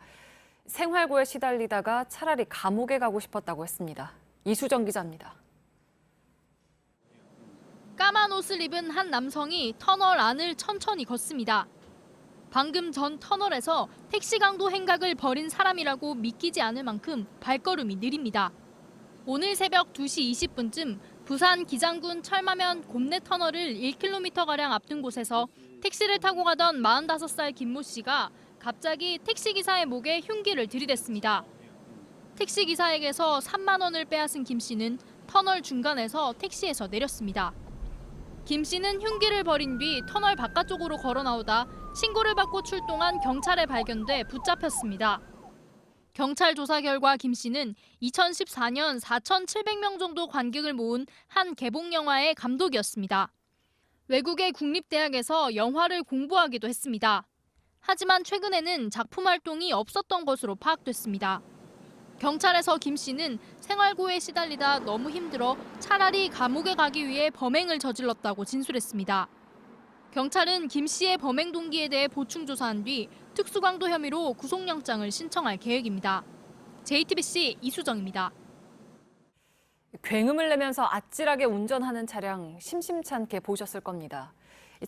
Speaker 22: 생활고에 시달리다가 차라리 감옥에 가고 싶었다고 했습니다. 이수정 기자입니다.
Speaker 14: 까만 옷을 입은 한 남성이 터널 안을 천천히 걷습니다. 방금 전 터널에서 택시 강도 행각을 벌인 사람이라고 믿기지 않을 만큼 발걸음이 느립니다. 오늘 새벽 2시 20분쯤 부산 기장군 철마면 곰내 터널을 1km가량 앞둔 곳에서 택시를 타고 가던 45살 김모 씨가 갑자기 택시기사의 목에 흉기를 들이댔습니다. 택시기사에게서 3만 원을 빼앗은 김 씨는 터널 중간에서 택시에서 내렸습니다. 김 씨는 흉기를 벌인 뒤 터널 바깥쪽으로 걸어 나오다 신고를 받고 출동한 경찰에 발견돼 붙잡혔습니다. 경찰 조사 결과 김 씨는 2014년 4,700명 정도 관객을 모은 한 개봉 영화의 감독이었습니다. 외국의 국립대학에서 영화를 공부하기도 했습니다. 하지만 최근에는 작품 활동이 없었던 것으로 파악됐습니다. 경찰에서 김 씨는 생활고에 시달리다 너무 힘들어 차라리 감옥에 가기 위해 범행을 저질렀다고 진술했습니다. 경찰은 김 씨의 범행 동기에 대해 보충 조사한 뒤 특수강도 혐의로 구속영장을 신청할 계획입니다. JTBC 이수정입니다.
Speaker 22: 굉음을 내면서 아찔하게 운전하는 차량 심심찮게 보셨을 겁니다.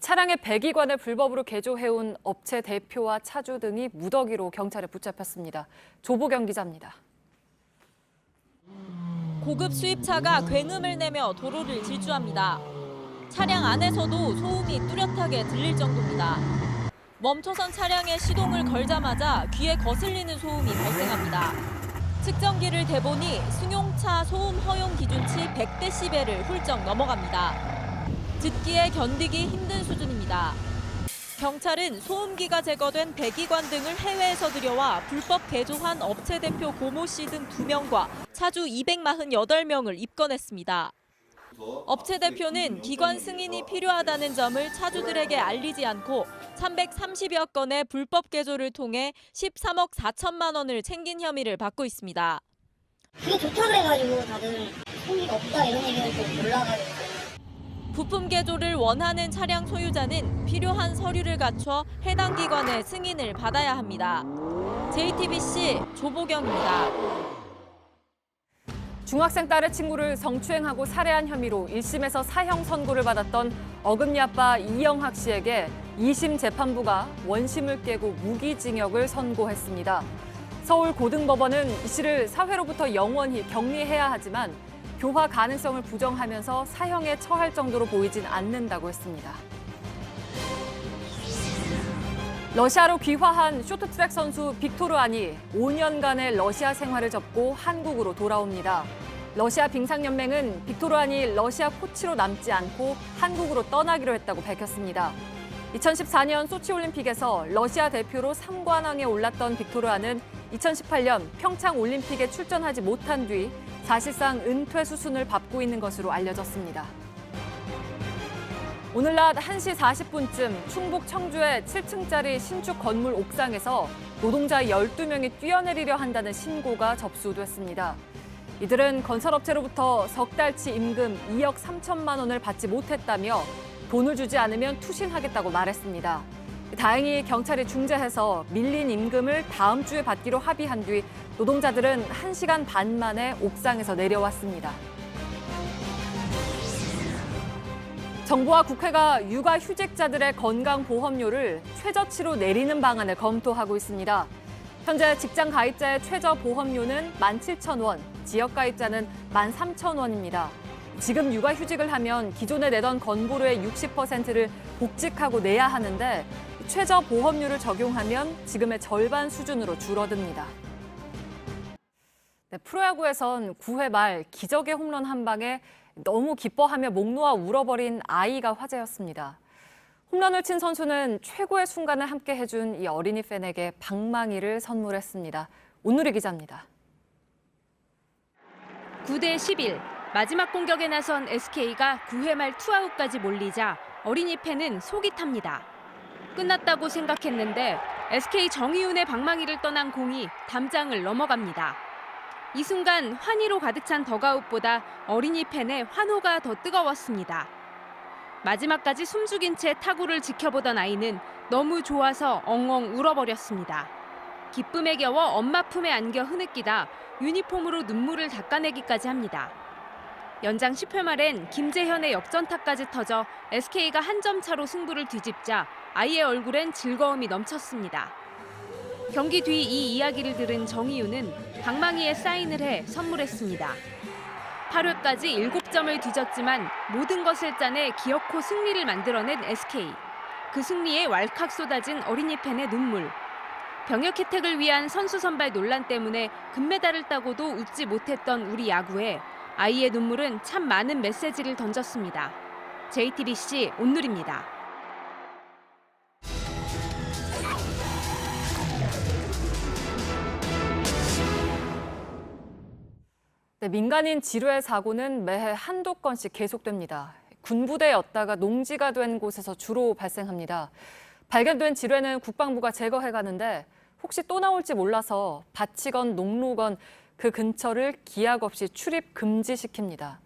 Speaker 22: 차량의 배기관을 불법으로 개조해온 업체 대표와 차주 등이 무더기로 경찰에 붙잡혔습니다. 조보경 기자입니다.
Speaker 5: 고급 수입차가 굉음을 내며 도로를 질주합니다. 차량 안에서도 소음이 뚜렷하게 들릴 정도입니다. 멈춰선 차량에 시동을 걸자마자 귀에 거슬리는 소음이 발생합니다. 측정기를 대보니 승용차 소음 허용 기준치 100dB를 훌쩍 넘어갑니다. 듣기에 견디기 힘든 수준입니다. 경찰은 소음기가 제거된 배기관 등을 해외에서 들여와 불법 개조한 업체 대표 고모 씨 등 2명과 차주 248명을 입건했습니다. 업체 대표는 기관 승인이 필요하다는 점을 차주들에게 알리지 않고 330여 건의 불법 개조를 통해 13억 4천만 원을 챙긴 혐의를 받고 있습니다.
Speaker 9: 그게 좋다 그래가지고 다들 소리가 없다 이런 얘기를 좀 올라가지고.
Speaker 5: 부품 개조를 원하는 차량 소유자는 필요한 서류를 갖춰 해당 기관의 승인을 받아야 합니다. JTBC 조보경입니다.
Speaker 22: 중학생 딸의 친구를 성추행하고 살해한 혐의로 1심에서 사형 선고를 받았던 어금니 아빠 이영학 씨에게 2심 재판부가 원심을 깨고 무기징역을 선고했습니다. 서울고등법원은 이 씨를 사회로부터 영원히 격리해야 하지만 교화 가능성을 부정하면서 사형에 처할 정도로 보이진 않는다고 했습니다. 러시아로 귀화한 쇼트트랙 선수 빅토르 안이 5년간의 러시아 생활을 접고 한국으로 돌아옵니다. 러시아 빙상연맹은 빅토르안이 러시아 코치로 남지 않고 한국으로 떠나기로 했다고 밝혔습니다. 2014년 소치올림픽에서 러시아 대표로 3관왕에 올랐던 빅토르안은 2018년 평창 올림픽에 출전하지 못한 뒤 사실상 은퇴 수순을 밟고 있는 것으로 알려졌습니다. 오늘 낮 1시 40분쯤 충북 청주의 7층짜리 신축 건물 옥상에서 노동자 12명이 뛰어내리려 한다는 신고가 접수됐습니다. 이들은 건설업체로부터 석 달치 임금 2억 3천만 원을 받지 못했다며 돈을 주지 않으면 투신하겠다고 말했습니다. 다행히 경찰이 중재해서 밀린 임금을 다음 주에 받기로 합의한 뒤 노동자들은 1시간 반 만에 옥상에서 내려왔습니다. 정부와 국회가 육아휴직자들의 건강보험료를 최저치로 내리는 방안을 검토하고 있습니다. 현재 직장 가입자의 최저 보험료는 17,000원, 지역 가입자는 13,000원입니다. 지금 육아휴직을 하면 기존에 내던 건보료의 60%를 복직하고 내야 하는데 최저 보험료를 적용하면 지금의 절반 수준으로 줄어듭니다. 네, 프로야구에선 9회 말 기적의 홈런 한 방에 너무 기뻐하며 목 놓아 울어버린 아이가 화제였습니다. 홈런을 친 선수는 최고의 순간을 함께 해준 이 어린이 팬에게 방망이를 선물했습니다. 온누리 기자입니다.
Speaker 2: 9대 11, 마지막 공격에 나선 SK가 9회 말 투아웃까지 몰리자 어린이 팬은 속이 탑니다. 끝났다고 생각했는데 SK 정희훈의 방망이를 떠난 공이 담장을 넘어갑니다. 이 순간 환희로 가득 찬 더가웃보다 어린이 팬의 환호가 더 뜨거웠습니다. 마지막까지 숨죽인 채 타구를 지켜보던 아이는 너무 좋아서 엉엉 울어버렸습니다. 기쁨에 겨워 엄마 품에 안겨 흐느끼다 유니폼으로 눈물을 닦아내기까지 합니다. 연장 10회 말엔 김재현의 역전타까지 터져 SK가 한 점 차로 승부를 뒤집자 아이의 얼굴엔 즐거움이 넘쳤습니다. 경기 뒤 이 이야기를 들은 정희윤은 방망이에 사인을 해 선물했습니다. 8회까지 7점을 뒤졌지만 모든 것을 짜내 기어코 승리를 만들어낸 SK. 그 승리에 왈칵 쏟아진 어린이 팬의 눈물. 병역 혜택을 위한 선수 선발 논란 때문에 금메달을 따고도 웃지 못했던 우리 야구에 아이의 눈물은 참 많은 메시지를 던졌습니다. JTBC 온누리입니다.
Speaker 22: 네, 민간인 지뢰 사고는 매해 한두 건씩 계속됩니다. 군부대였다가 농지가 된 곳에서 주로 발생합니다. 발견된 지뢰는 국방부가 제거해가는데 혹시 또 나올지 몰라서 밭이건 농로건 그 근처를 기약 없이 출입 금지시킵니다.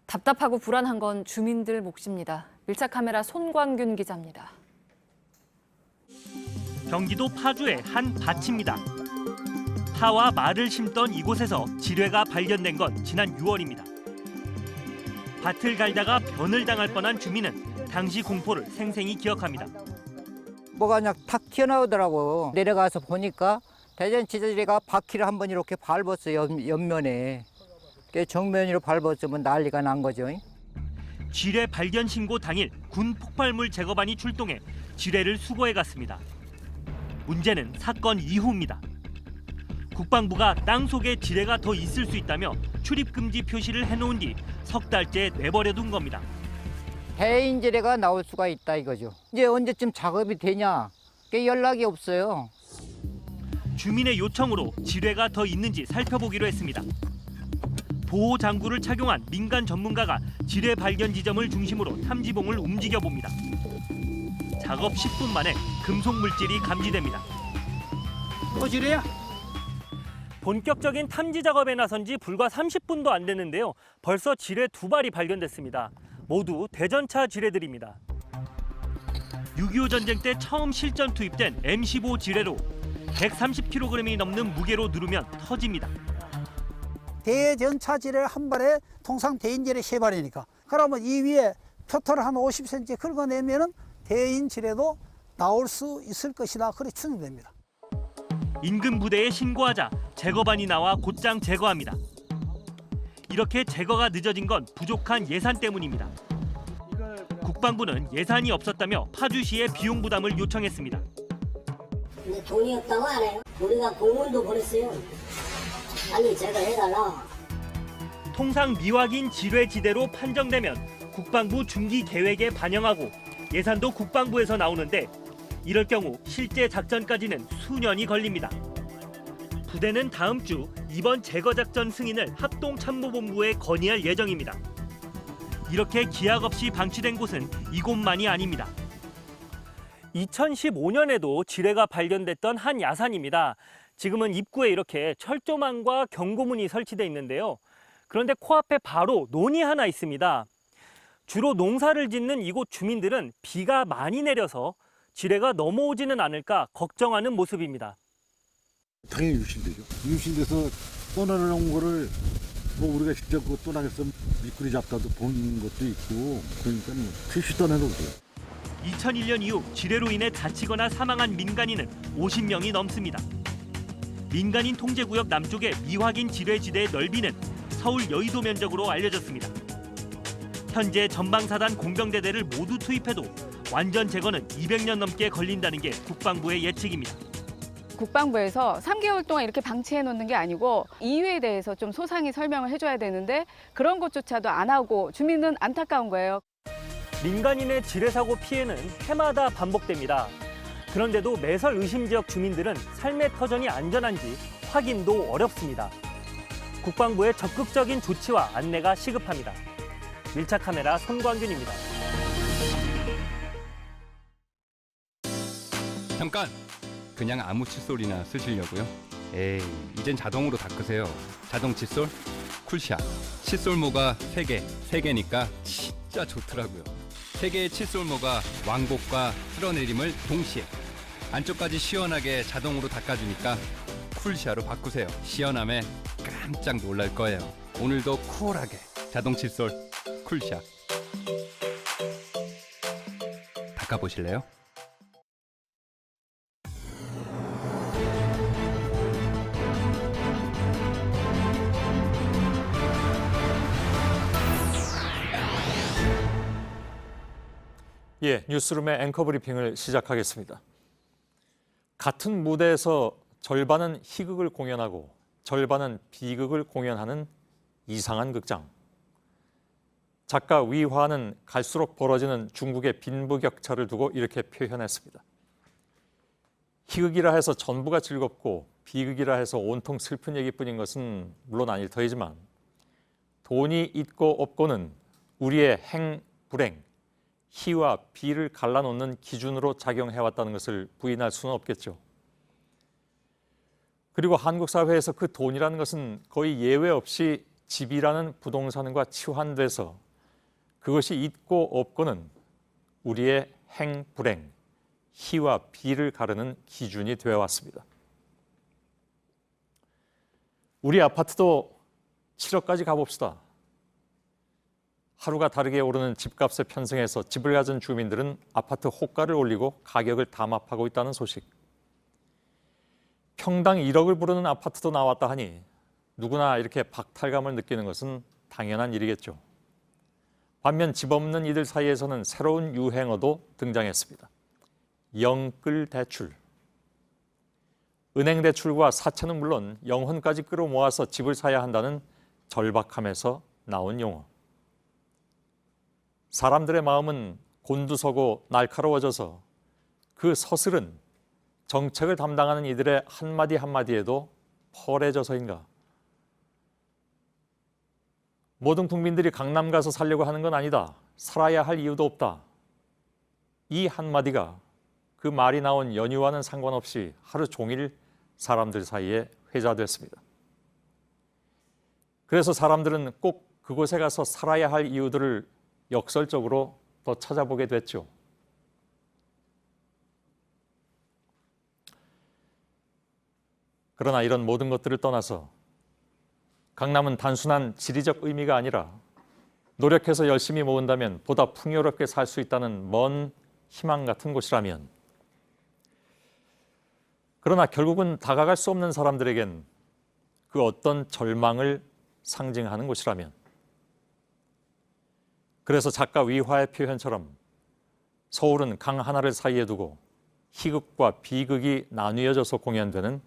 Speaker 22: 답답하고 불안한 건 주민들 몫입니다. 밀착 카메라 손광균 기자입니다.
Speaker 1: 경기도 파주의 한 밭입니다. 파와 말을 심던 이곳에서 지뢰가 발견된 건 지난 6월입니다. 밭을 갈다가 변을 당할 뻔한 주민은 당시 공포를 생생히 기억합니다.
Speaker 17: 뭐가 그냥 탁 튀어나오더라고. 내려가서 보니까 대전지지가 바퀴를 한번 이렇게 밟았어요, 옆면에. 정면으로 밟았으면 난리가 난 거죠.
Speaker 1: 지뢰 발견 신고 당일 군 폭발물 제거반이 출동해 지뢰를 수거해 갔습니다. 문제는 사건 이후입니다. 국방부가 땅 속에 지뢰가 더 있을 수 있다며 출입 금지 표시를 해놓은 뒤 석 달째 내버려둔 겁니다.
Speaker 17: 대인 지뢰가 나올 수가 있다 이거죠. 이제 언제쯤 작업이 되냐? 그게 연락이 없어요.
Speaker 1: 주민의 요청으로 지뢰가 더 있는지 살펴보기로 했습니다. 보호 장구를 착용한 민간 전문가가 지뢰 발견 지점을 중심으로 탐지봉을 움직여 봅니다. 작업 10분 만에 금속 물질이 감지됩니다.
Speaker 17: 또 지뢰야?
Speaker 1: 본격적인 탐지 작업에 나선 지 불과 30분도 안 됐는데요. 벌써 지뢰 2발이 발견됐습니다. 모두 대전차 지뢰들입니다. 6.25 전쟁 때 처음 실전 투입된 M15 지뢰로 130kg이 넘는 무게로 누르면 터집니다.
Speaker 18: 대전차 지뢰 한 발에 통상 대인 지뢰 3발이니까. 그러면 이 위에 표토를 한 50cm 긁어내면은 대인 지뢰도 나올 수 있을 것이다. 그렇게 추정됩니다.
Speaker 1: 인근 부대에 신고하자 제거반이 나와 곧장 제거합니다. 이렇게 제거가 늦어진 건 부족한 예산 때문입니다. 국방부는 예산이 없었다며 파주시에 비용 부담을 요청했습니다.
Speaker 9: 근데 돈이 없다고 안 해요. 우리가 공문도 보냈어요. 빨리 제거해달라.
Speaker 3: 통상 미확인 지뢰지대로 판정되면 국방부 중기 계획에 반영하고 예산도 국방부에서 나오는데 이럴 경우 실제 작전까지는 수년이 걸립니다. 부대는 다음 주 이번 제거작전 승인을 합동참모본부에 건의할 예정입니다. 이렇게 기약 없이 방치된 곳은 이곳만이 아닙니다. 2015년에도 지뢰가 발견됐던 한 야산입니다. 지금은 입구에 이렇게 철조망과 경고문이 설치되어 있는데요. 그런데 코앞에 바로 논이 하나 있습니다. 주로 농사를 짓는 이곳 주민들은 비가 많이 내려서 지뢰가 넘어오지는 않을까 걱정하는 모습입니다.
Speaker 13: 당연히 유실되죠. 유실돼서 떠나는 거를 뭐 우리가 직접 그 떠나겠어 미꾸리 잡다도 본 것도 있고 그러니까 필시 떠나는 거죠.
Speaker 3: 2001년 이후 지뢰로 인해 다치거나 사망한 민간인은 50명이 넘습니다. 민간인 통제구역 남쪽의 미확인 지뢰지대의 넓이는 서울 여의도 면적으로 알려졌습니다. 현재 전방사단 공병대대를 모두 투입해도 완전 제거는 200년 넘게 걸린다는 게 국방부의 예측입니다.
Speaker 7: 국방부에서 3개월 동안 이렇게 방치해 놓는 게 아니고 이유에 대해서 좀 소상히 설명을 해줘야 되는데 그런 것조차도 안 하고 주민은 안타까운 거예요.
Speaker 3: 민간인의 지뢰 사고 피해는 해마다 반복됩니다. 그런데도 매설 의심 지역 주민들은 삶의 터전이 안전한지 확인도 어렵습니다. 국방부의 적극적인 조치와 안내가 시급합니다. 밀착 카메라 손광균입니다.
Speaker 19: 잠깐! 그냥 아무 칫솔이나 쓰시려고요? 에이, 이젠 자동으로 닦으세요. 자동 칫솔 쿨샷. 칫솔모가 3개니까 진짜 좋더라고요. 3개의 칫솔모가 왕복과 쓸어내림을 동시에 안쪽까지 시원하게 자동으로 닦아주니까 쿨샷으로 바꾸세요. 시원함에 깜짝 놀랄 거예요. 오늘도 쿨하게 자동 칫솔 쿨샷. 닦아보실래요?
Speaker 4: 예, 뉴스룸의 앵커 브리핑을 시작하겠습니다. 같은 무대에서 절반은 희극을 공연하고 절반은 비극을 공연하는 이상한 극장. 작가 위화는 갈수록 벌어지는 중국의 빈부격차를 두고 이렇게 표현했습니다. 희극이라 해서 전부가 즐겁고 비극이라 해서 온통 슬픈 얘기뿐인 것은 물론 아닐 터이지만 돈이 있고 없고는 우리의 행, 불행, 희와 비를 갈라놓는 기준으로 작용해왔다는 것을 부인할 수는 없겠죠. 그리고 한국 사회에서 그 돈이라는 것은 거의 예외 없이 집이라는 부동산과 치환돼서 그것이 있고 없고는 우리의 행, 불행, 희와 비를 가르는 기준이 되어왔습니다. 우리 아파트도 7억까지 가봅시다. 하루가 다르게 오르는 집값에 편승해서 집을 가진 주민들은 아파트 호가를 올리고 가격을 담합하고 있다는 소식. 평당 1억을 부르는 아파트도 나왔다 하니 누구나 이렇게 박탈감을 느끼는 것은 당연한 일이겠죠. 반면 집 없는 이들 사이에서는 새로운 유행어도 등장했습니다. 영끌 대출. 은행 대출과 사채는 물론 영혼까지 끌어모아서 집을 사야 한다는 절박함에서 나온 용어. 사람들의 마음은 곤두서고 날카로워져서 그 서슬은 정책을 담당하는 이들의 한마디 한마디에도 펄해져서인가. 모든 국민들이 강남 가서 살려고 하는 건 아니다. 살아야 할 이유도 없다. 이 한마디가 그 말이 나온 연휴와는 상관없이 하루 종일 사람들 사이에 회자됐습니다. 그래서 사람들은 꼭 그곳에 가서 살아야 할 이유들을 역설적으로 더 찾아보게 됐죠. 그러나 이런 모든 것들을 떠나서 강남은 단순한 지리적 의미가 아니라 노력해서 열심히 모은다면 보다 풍요롭게 살 수 있다는 먼 희망 같은 곳이라면, 그러나 결국은 다가갈 수 없는 사람들에겐 그 어떤 절망을 상징하는 곳이라면, 그래서 작가 위화의 표현처럼 서울은 강 하나를 사이에 두고 희극과 비극이 나뉘어져서 공연되는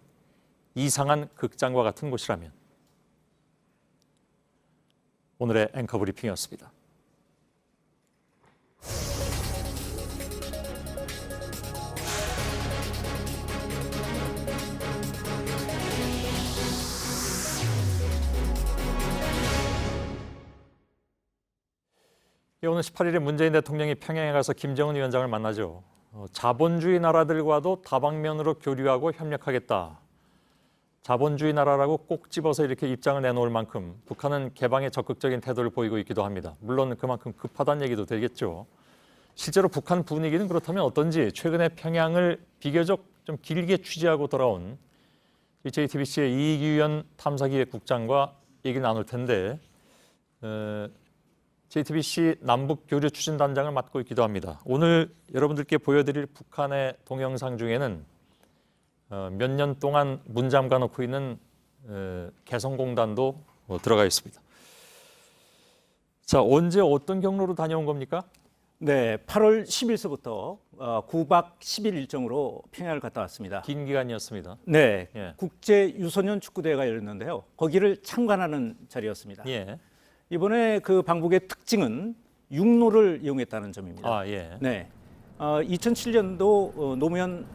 Speaker 4: 이상한 극장과 같은 곳이라면 오늘의 앵커 브리핑이었습니다. 오늘 18일에 문재인 대통령이 평양에 가서 김정은 위원장을 만나죠. 자본주의 나라들과도 다방면으로 교류하고 협력하겠다. 자본주의 나라라고 꼭 집어서 이렇게 입장을 내놓을 만큼 북한은 개방에 적극적인 태도를 보이고 있기도 합니다. 물론 그만큼 급하다는 얘기도 되겠죠. 실제로 북한 분위기는 그렇다면 어떤지 최근에 평양을 비교적 좀 길게 취재하고 돌아온 JTBC의 이기현 탐사기획국장과 얘기를 나눌 텐데 JTBC 남북교류 추진단장을 맡고 있기도 합니다. 오늘 여러분들께 보여드릴 북한의 동영상 중에는 몇 년 동안 문 잠가 놓고 있는 개성공단도 들어가 있습니다. 자, 언제 어떤 경로로 다녀온 겁니까?
Speaker 6: 네, 8월 10일서부터 9박 10일 일정으로 평양을 갔다 왔습니다.
Speaker 4: 긴 기간이었습니다.
Speaker 6: 네,
Speaker 4: 예.
Speaker 6: 국제 유소년 축구대회가 열렸는데요. 거기를 참관하는 자리였습니다.
Speaker 4: 예.
Speaker 6: 이번에 그 방북의 특징은 육로를 이용했다는 점입니다.
Speaker 4: 아, 예.
Speaker 6: 네, 2007년도 노무현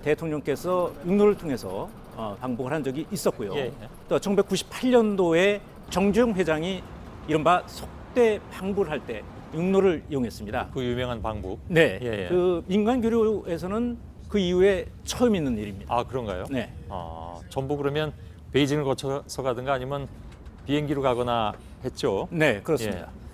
Speaker 6: 대통령께서 육로를 통해서 방북을 한 적이 있었고요.
Speaker 4: 예.
Speaker 6: 또 1998년도에 정주영 회장이 이른바 속대 방북을 할 때 육로를 이용했습니다.
Speaker 4: 그 유명한 방북.
Speaker 6: 네,
Speaker 4: 예.
Speaker 6: 그 민간 교류에서는 그 이후에 처음 있는 일입니다.
Speaker 4: 아, 그런가요?
Speaker 6: 네.
Speaker 4: 전부 그러면 베이징을 거쳐서 가든가 아니면 비행기로 가거나 했죠?
Speaker 6: 네, 그렇습니다.
Speaker 4: 예.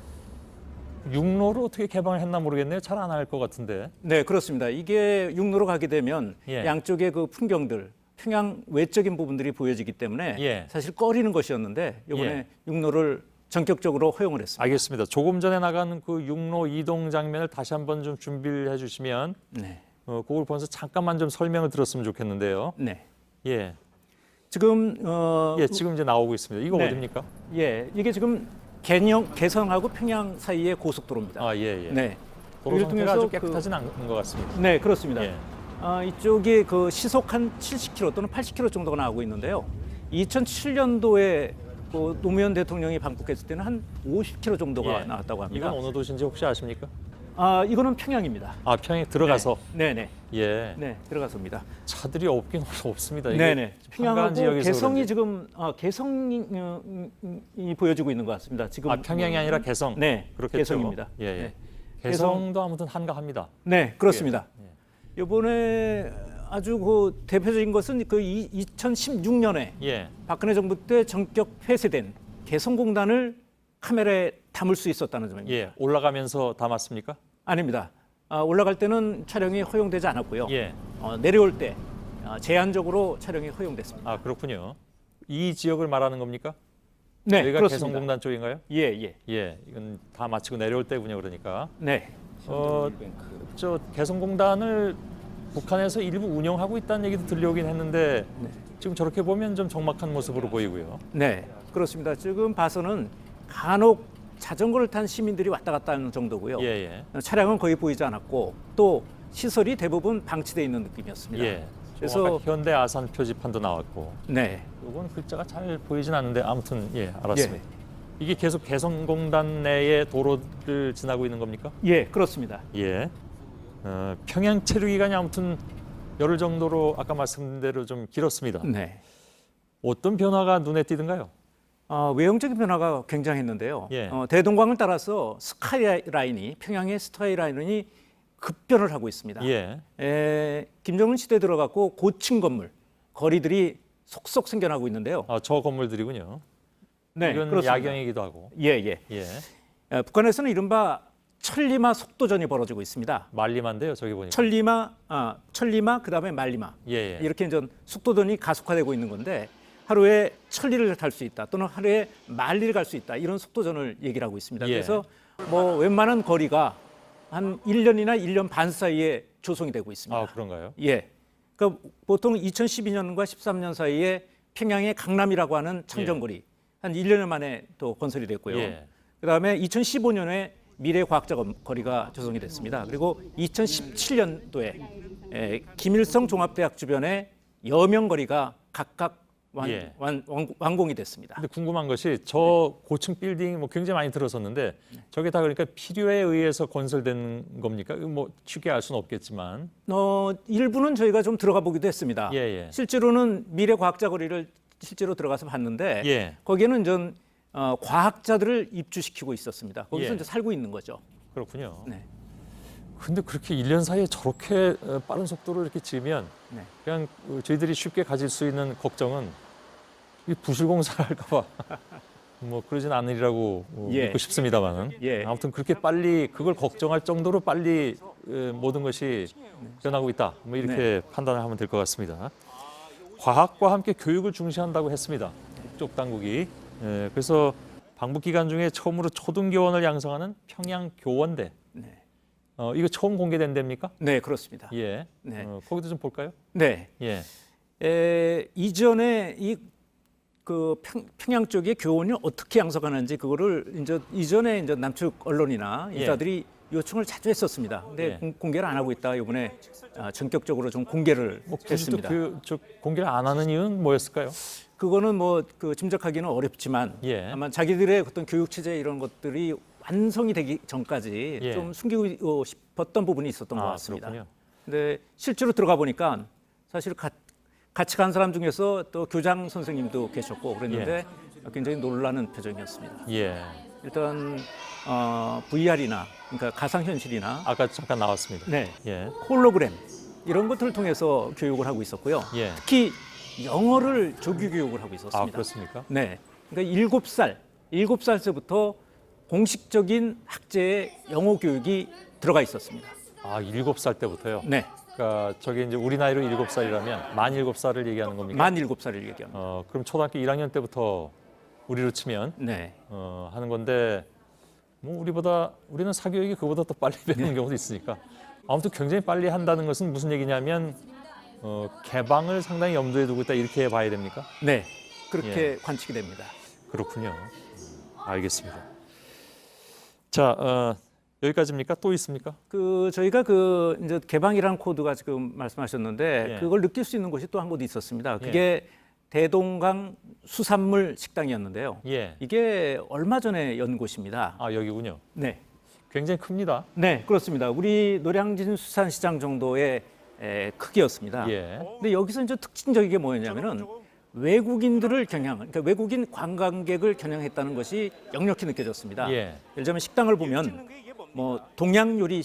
Speaker 4: 육로를 어떻게 개방을 했나 모르겠네요. 잘 안 할 것 같은데.
Speaker 6: 네, 그렇습니다. 이게 육로로 가게 되면
Speaker 4: 예.
Speaker 6: 양쪽의 그 풍경들, 평양 외적인 부분들이 보여지기 때문에
Speaker 4: 예.
Speaker 6: 사실 꺼리는 것이었는데 이번에
Speaker 4: 예.
Speaker 6: 육로를 전격적으로 허용을 했습니다.
Speaker 4: 알겠습니다. 조금 전에 나간 그 육로 이동 장면을 다시 한번 좀 준비를 해주시면
Speaker 6: 네.
Speaker 4: 그걸 보면서 잠깐만 좀 설명을 들었으면 좋겠는데요.
Speaker 6: 네.
Speaker 4: 예.
Speaker 6: 지금
Speaker 4: 예, 지금 이제 나오고 있습니다. 이거
Speaker 6: 네.
Speaker 4: 어디입니까?
Speaker 6: 예, 이게 지금 개성하고 평양 사이의 고속도로입니다.
Speaker 4: 아, 예, 예.
Speaker 6: 네.
Speaker 4: 도로
Speaker 6: 이를
Speaker 4: 상태가
Speaker 6: 통해서
Speaker 4: 아주 깨끗하진 않은 것 같습니다.
Speaker 6: 네, 그렇습니다.
Speaker 4: 예.
Speaker 6: 이쪽이 그 시속 한 70km 또는 80km 정도가 나오고 있는데요. 2007년도에 그 노무현 대통령이 방북했을 때는 한 50km 정도가
Speaker 4: 예.
Speaker 6: 나왔다고 합니다.
Speaker 4: 이건 어느 도시인지 혹시 아십니까?
Speaker 6: 이거는 평양입니다.
Speaker 4: 아, 평양에 들어가서.
Speaker 6: 네, 네.
Speaker 4: 예.
Speaker 6: 네, 들어가서입니다.
Speaker 4: 차들이 없긴 없습니다. 이게
Speaker 6: 네, 네. 평양하고
Speaker 4: 지역에서
Speaker 6: 개성이
Speaker 4: 그런지.
Speaker 6: 지금 개성이 보여지고 있는 것 같습니다. 지금
Speaker 4: 평양이 아니라 개성.
Speaker 6: 네,
Speaker 4: 그렇겠죠.
Speaker 6: 개성입니다.
Speaker 4: 예, 예.
Speaker 6: 네.
Speaker 4: 개성도 아무튼 한가합니다.
Speaker 6: 네, 그렇습니다.
Speaker 4: 예.
Speaker 6: 이번에 아주 그 대표적인 것은 그 2016년에
Speaker 4: 예.
Speaker 6: 박근혜 정부 때 전격 폐쇄된 개성공단을 카메라에 담을 수 있었다는 점입니다.
Speaker 4: 예. 올라가면서 담았습니까?
Speaker 6: 아닙니다. 올라갈 때는 촬영이 허용되지 않았고요.
Speaker 4: 예.
Speaker 6: 내려올 때 제한적으로 촬영이 허용됐습니다.
Speaker 4: 아, 그렇군요. 이 지역을 말하는 겁니까?
Speaker 6: 네,
Speaker 4: 여기가
Speaker 6: 그렇습니다.
Speaker 4: 개성공단 쪽인가요?
Speaker 6: 예, 예.
Speaker 4: 예, 이건 다 마치고 내려올 때군요, 그러니까.
Speaker 6: 네.
Speaker 4: 저 개성공단을 북한에서 일부 운영하고 있다는 얘기도 들려오긴 했는데 지금 저렇게 보면 좀 적막한 모습으로 보이고요.
Speaker 6: 네, 그렇습니다. 지금 봐서는 간혹 자전거를 탄 시민들이 왔다 갔다 하는 정도고요.
Speaker 4: 예, 예.
Speaker 6: 차량은 거의 보이지 않았고 또 시설이 대부분 방치되어 있는 느낌이었습니다.
Speaker 4: 예.
Speaker 6: 그래서
Speaker 4: 현대 아산 표지판도 나왔고.
Speaker 6: 네.
Speaker 4: 이건 글자가 잘 보이진 않는데 아무튼 예, 알았습니다. 이게 계속 개성공단 내의 도로를 지나고 있는 겁니까?
Speaker 6: 예, 그렇습니다.
Speaker 4: 예. 평양 체류 기간이 아무튼 열흘 정도로 아까 말씀드린 대로 좀 길었습니다.
Speaker 6: 네.
Speaker 4: 어떤 변화가 눈에 띄던가요?
Speaker 6: 외형적인 변화가 굉장했는데요.
Speaker 4: 예.
Speaker 6: 대동강을 따라서 스카이라인이 평양의 스카이라인이 급변을 하고 있습니다.
Speaker 4: 예.
Speaker 6: 김정은 시대 들어갔고 고층 건물, 거리들이 속속 생겨나고 있는데요.
Speaker 4: 저 건물들이군요.
Speaker 6: 네,
Speaker 4: 이건
Speaker 6: 그렇습니다.
Speaker 4: 야경이기도 하고.
Speaker 6: 예, 예.
Speaker 4: 예.
Speaker 6: 북한에서는 이른바 천리마 속도전이 벌어지고 있습니다.
Speaker 4: 말리마인데요, 저기 보니까.
Speaker 6: 천리마 그다음에 말리마.
Speaker 4: 예.
Speaker 6: 이렇게 이제 속도전이 가속화되고 있는 건데 하루에 천리를 탈 수 있다 또는 하루에 만리를 갈 수 있다 이런 속도전을 얘기를 하고 있습니다.
Speaker 4: 예.
Speaker 6: 그래서 뭐 웬만한 거리가 한 1년이나 1년 반 사이에 조성이 되고 있습니다.
Speaker 4: 아, 그런가요?
Speaker 6: 예. 그러니까 보통 2012년과 13년 사이에 평양의 강남이라고 하는 창정거리 한 1년 만에 또 건설이 됐고요.
Speaker 4: 예.
Speaker 6: 그다음에 2015년에 미래과학자 거리가 조성이 됐습니다. 그리고 2017년도에 김일성 종합대학 주변에 여명거리가 각각
Speaker 3: 예.
Speaker 6: 완공이 됐습니다.
Speaker 3: 근데 궁금한 것이 저 고층 빌딩 뭐 굉장히 많이 들어섰는데 저게 다 그러니까 필요에 의해서 건설된 겁니까? 뭐 쉽게 알 수는 없겠지만.
Speaker 6: 일부는 저희가 좀 들어가 보기도 했습니다.
Speaker 3: 예, 예.
Speaker 6: 실제로는 미래과학자 거리를 실제로 들어가서 봤는데
Speaker 3: 예.
Speaker 6: 거기에는 전 과학자들을 입주시키고 있었습니다. 거기서
Speaker 3: 예.
Speaker 6: 이제 살고 있는 거죠.
Speaker 3: 그렇군요.
Speaker 6: 네.
Speaker 3: 근데 그렇게 1년 사이에 저렇게 빠른 속도로 이렇게 지으면
Speaker 6: 네.
Speaker 3: 그냥 저희들이 쉽게 가질 수 있는 걱정은 이 부실공사를 할까 봐 뭐 그러진 않으리라고
Speaker 6: 예.
Speaker 3: 믿고 싶습니다만은
Speaker 6: 예.
Speaker 3: 아무튼 그렇게 빨리 그걸 걱정할 정도로 빨리 모든 것이 변하고 있다. 뭐 이렇게 판단을 하면 될 것 같습니다. 과학과 함께 교육을 중시한다고 했습니다. 북쪽 당국이. 그래서 방북 기간 중에 처음으로 초등교원을 양성하는 평양교원대.
Speaker 6: 네.
Speaker 3: 이거 처음 공개된 데입니까?
Speaker 6: 네, 그렇습니다.
Speaker 3: 예.
Speaker 6: 네.
Speaker 3: 거기도 좀 볼까요?
Speaker 6: 네.
Speaker 3: 예.
Speaker 6: 이전에 평양 쪽의 교원이 어떻게 양성하는지 그거를 이전에 남측 언론이나 인사들이 요청을 자주 했었습니다. 근데 공개를 안 하고 있다. 이번에 전격적으로 좀 공개를 했습니다.
Speaker 3: 공개를 안 하는 이유는 뭐였을까요?
Speaker 6: 그거는 짐작하기는 어렵지만 아마 자기들의 어떤 교육 체제 이런 것들이 완성이 되기 전까지 좀 숨기고 싶었던 부분이 있었던 것 같습니다.
Speaker 3: 그렇군요.
Speaker 6: 근데 실제로 들어가 보니까 사실 같이 간 사람 중에서 또 교장 선생님도 계셨고 그랬는데 굉장히 놀라는 표정이었습니다. 일단 VR이나 그러니까 가상현실이나
Speaker 3: 아까 잠깐 나왔습니다.
Speaker 6: 네, 홀로그램 이런 것들을 통해서 교육을 하고 있었고요. 특히 영어를 조기 교육을 하고 있었습니다.
Speaker 3: 아, 그렇습니까?
Speaker 6: 네, 그러니까 7살 때부터 공식적인 학제에 영어 교육이 들어가 있었습니다.
Speaker 3: 아, 7살 때부터요?
Speaker 6: 네.
Speaker 3: 그러니까 저게 이제 우리 나이로 7살이라면 만 7살을 얘기하는 겁니까?
Speaker 6: 만 7살을 얘기합니다.
Speaker 3: 그럼 초등학교 1학년 때부터 우리로 치면 하는 건데 뭐 우리는 사교육이 그보다 더 빨리 배우는 경우도 있으니까 아무튼 굉장히 빨리 한다는 것은 무슨 얘기냐면 개방을 상당히 염두에 두고 있다 이렇게 봐야 됩니까?
Speaker 6: 네, 그렇게 관측이 됩니다.
Speaker 3: 그렇군요. 알겠습니다. 자, 여기까지입니까? 또 있습니까?
Speaker 6: 저희가 이제 개방이라는 코드가 지금 말씀하셨는데 그걸 느낄 수 있는 곳이 또 한 곳 있었습니다. 그게 대동강 수산물 식당이었는데요. 이게 얼마 전에 연 곳입니다.
Speaker 3: 아, 여기군요.
Speaker 6: 네.
Speaker 3: 굉장히 큽니다.
Speaker 6: 네, 그렇습니다. 우리 노량진 수산시장 정도의 크기였습니다. 근데 여기서 이제 특징적인 게 뭐였냐면은 외국인들을 그러니까 외국인 관광객을 겨냥했다는 것이 역력히 느껴졌습니다. 예를 들면 식당을 보면 뭐 동양 요리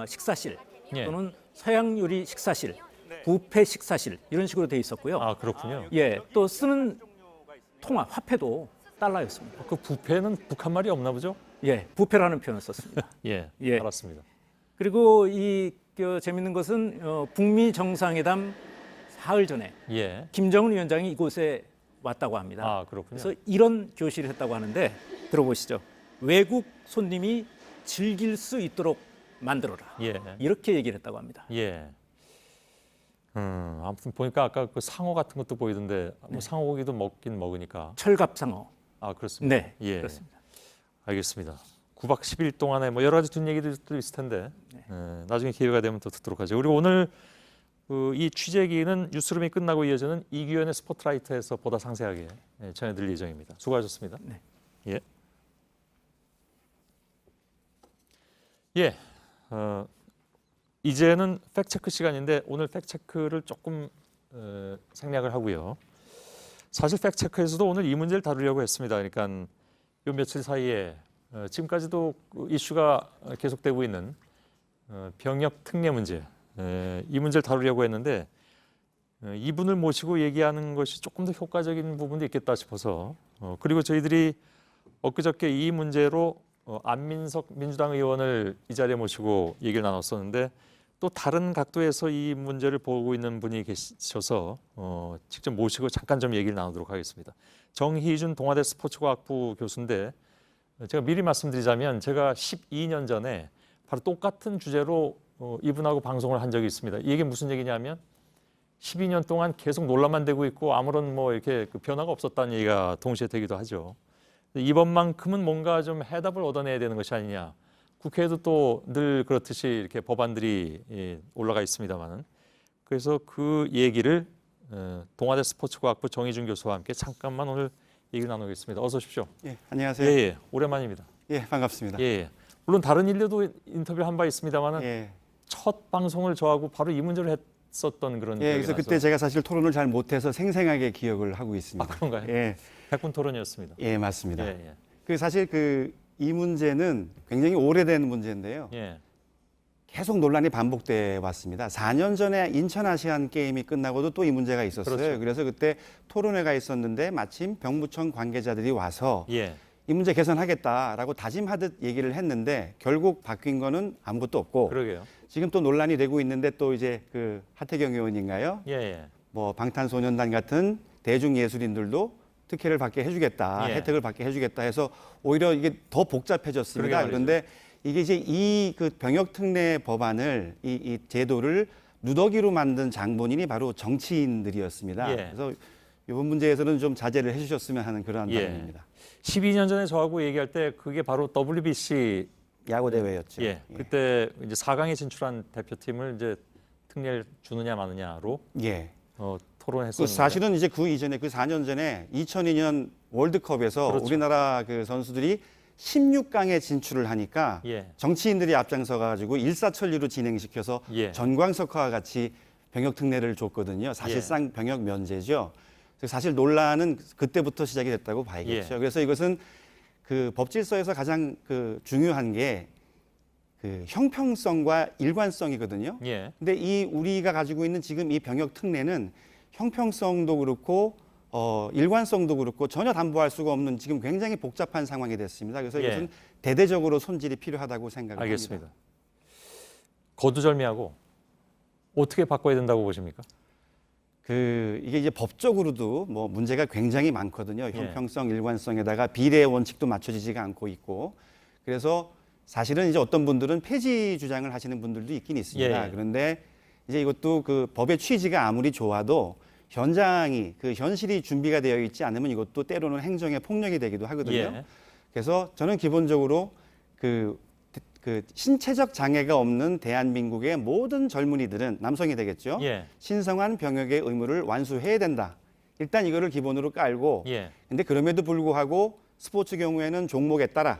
Speaker 6: 식사실 또는 서양 요리 식사실, 뷔페 식사실 이런 식으로 돼 있었고요.
Speaker 3: 아, 그렇군요.
Speaker 6: 또 쓰는 화폐도 달러였습니다.
Speaker 3: 그 뷔페는 북한 말이 없나 보죠?
Speaker 6: 뷔페라는 표현을 썼습니다.
Speaker 3: 알았습니다.
Speaker 6: 그리고 재밌는 것은 북미 정상회담 사흘 전에 김정은 위원장이 이곳에 왔다고 합니다.
Speaker 3: 아, 그렇군요.
Speaker 6: 그래서 이런 교시를 했다고 하는데 들어보시죠. 외국 손님이 즐길 수 있도록 만들어라. 이렇게 얘기를 했다고 합니다.
Speaker 3: 아무튼 보니까 아까 그 상어 같은 것도 보이던데 뭐 상어고기도 먹긴 먹으니까.
Speaker 6: 철갑상어.
Speaker 3: 아, 그렇습니다.
Speaker 6: 네, 그렇습니다.
Speaker 3: 알겠습니다. 9박 10일 동안에 뭐 여러 가지 뒷얘기들도 있을 텐데 나중에 기회가 되면 또 듣도록 하죠. 그리고 오늘 이 취재기는 뉴스룸이 끝나고 이어지는 이규현의 스포트라이트에서 보다 상세하게 전해드릴 예정입니다. 수고하셨습니다. 이제는 팩트체크 시간인데 오늘 팩트체크를 조금 생략을 하고요. 사실 팩트체크에서도 오늘 이 문제를 다루려고 했습니다. 그러니까 요 며칠 사이에 지금까지도 이슈가 계속되고 있는 병역 특례 문제, 이 문제를 다루려고 했는데 이분을 모시고 얘기하는 것이 조금 더 효과적인 부분도 있겠다 싶어서 그리고 저희들이 엊그저께 이 문제로 안민석 민주당 의원을 이 자리에 모시고 얘기를 나눴었는데 또 다른 각도에서 이 문제를 보고 있는 분이 계셔서 직접 모시고 잠깐 좀 얘기를 나누도록 하겠습니다. 정희준 동아대 스포츠과학부 교수인데 제가 미리 말씀드리자면 제가 12년 전에 바로 똑같은 주제로 이분하고 방송을 한 적이 있습니다. 이게 무슨 얘기냐면 12년 동안 계속 논란만 되고 있고 아무런 뭐 이렇게 변화가 없었다는 얘기가 동시에 되기도 하죠. 이번만큼은 뭔가 좀 해답을 얻어내야 되는 것이 아니냐. 국회에도 또 늘 그렇듯이 이렇게 법안들이 올라가 있습니다만은 그래서 그 얘기를
Speaker 4: 동아대 스포츠과학부 정희준 교수와 함께 잠깐만 오늘 얘기를 나누겠습니다. 어서 오십시오.
Speaker 8: 예, 안녕하세요.
Speaker 4: 예, 오랜만입니다.
Speaker 8: 예, 반갑습니다.
Speaker 4: 예, 물론 다른 일로도 인터뷰를 한 바 있습니다만은 첫 방송을 저하고 바로 이 문제를 했었던 그런.
Speaker 8: 예, 그래서 그때 제가 사실 토론을 잘 못해서 생생하게 기억을 하고 있습니다.
Speaker 4: 아, 그런가요?
Speaker 8: 예,
Speaker 4: 백분 토론이었습니다.
Speaker 8: 예, 맞습니다.
Speaker 4: 예.
Speaker 8: 그 사실 이 문제는 굉장히 오래된 문제인데요.
Speaker 4: 예.
Speaker 8: 계속 논란이 반복돼 왔습니다. 4년 전에 인천 아시안 게임이 끝나고도 또 이 문제가 있었어요.
Speaker 4: 그렇죠.
Speaker 8: 그래서 그때 토론회가 있었는데 마침 병무청 관계자들이 와서
Speaker 4: 예.
Speaker 8: 이 문제 개선하겠다라고 다짐하듯 얘기를 했는데 결국 바뀐 거는 아무것도 없고.
Speaker 4: 그러게요.
Speaker 8: 지금 또 논란이 되고 있는데 또 이제 그 하태경 의원인가요?
Speaker 4: 예.
Speaker 8: 뭐 방탄소년단 같은 대중예술인들도 특혜를 받게 해주겠다,
Speaker 4: 예.
Speaker 8: 혜택을 받게 해주겠다 해서 오히려 이게 더 복잡해졌습니다.
Speaker 4: 그러게 말이죠.
Speaker 8: 그런데 이게 이제 이 그 병역특례 법안을 이 제도를 누더기로 만든 장본인이 바로 정치인들이었습니다.
Speaker 4: 예.
Speaker 8: 그래서 이번 문제에서는 좀 자제를 해주셨으면 하는 그런 바람입니다.
Speaker 4: 12년 전에 저하고 얘기할 때 그게 바로 WBC
Speaker 8: 야구 대회였죠.
Speaker 4: 예. 그때 이제 4강에 진출한 대표팀을 이제 특례를 주느냐 마느냐로
Speaker 8: 예.
Speaker 4: 토론했었는데.
Speaker 8: 사실은 이제 그 이전에 그 4년 전에 2002년 월드컵에서
Speaker 4: 그렇죠.
Speaker 8: 우리나라 그 선수들이 16강에 진출을 하니까
Speaker 4: 예.
Speaker 8: 정치인들이 앞장서 가지고 일사천리로 진행시켜서
Speaker 4: 예.
Speaker 8: 전광석화와 같이 병역 특례를 줬거든요. 사실상 병역 면제죠. 그래서 사실 논란은 그때부터 시작이 됐다고 봐야겠죠.
Speaker 4: 예.
Speaker 8: 그래서 이것은 그 법질서에서 가장 그 중요한 게 그 형평성과 일관성이거든요.
Speaker 4: 예.
Speaker 8: 근데 이 우리가 가지고 있는 지금 이 병역 특례는 형평성도 그렇고 일관성도 그렇고 전혀 담보할 수가 없는 지금 굉장히 복잡한 상황이 됐습니다. 그래서
Speaker 4: 예.
Speaker 8: 이것은 대대적으로 손질이 필요하다고 생각합니다.
Speaker 4: 알겠습니다. 거두절미하고 어떻게 바꿔야 된다고 보십니까?
Speaker 8: 이게 이제 법적으로도 뭐 문제가 굉장히 많거든요. 형평성, 일관성에다가 비례의 원칙도 맞춰지지가 않고 있고 그래서 사실은 이제 어떤 분들은 폐지 주장을 하시는 분들도 있긴 있습니다.
Speaker 4: 예.
Speaker 8: 그런데 이제 이것도 그 법의 취지가 아무리 좋아도 현장이 그 현실이 준비가 되어 있지 않으면 이것도 때로는 행정의 폭력이 되기도 하거든요.
Speaker 4: 예.
Speaker 8: 그래서 저는 기본적으로 그 신체적 장애가 없는 대한민국의 모든 젊은이들은 남성이 되겠죠.
Speaker 4: 예.
Speaker 8: 신성한 병역의 의무를 완수해야 된다. 일단 이거를 기본으로 깔고
Speaker 4: 예.
Speaker 8: 근데 그럼에도 불구하고 스포츠 경우에는 종목에 따라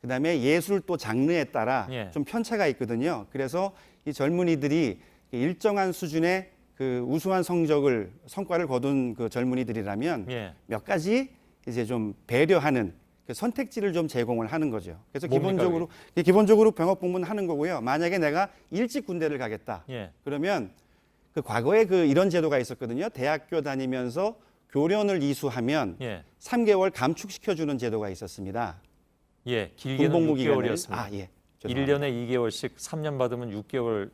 Speaker 8: 그다음에 예술 또 장르에 따라
Speaker 4: 예.
Speaker 8: 좀 편차가 있거든요. 그래서 이 젊은이들이 일정한 수준의 그 우수한 성과를 거둔 그 젊은이들이라면
Speaker 4: 예.
Speaker 8: 몇 가지 이제 좀 배려하는 그 선택지를 좀 제공을 하는 거죠. 그래서 기본적으로 병역 복무는 하는 거고요. 만약에 내가 일찍 군대를 가겠다.
Speaker 4: 예.
Speaker 8: 그러면 그 과거에 그 이런 제도가 있었거든요. 대학교 다니면서 교련을 이수하면
Speaker 4: 예.
Speaker 8: 3개월 감축시켜주는 제도가 있었습니다.
Speaker 4: 예, 길게는
Speaker 8: 군복무
Speaker 4: 6개월이었습니다.
Speaker 8: 기간을. 예. 죄송합니다.
Speaker 4: 1년에 2개월씩 3년 받으면 6개월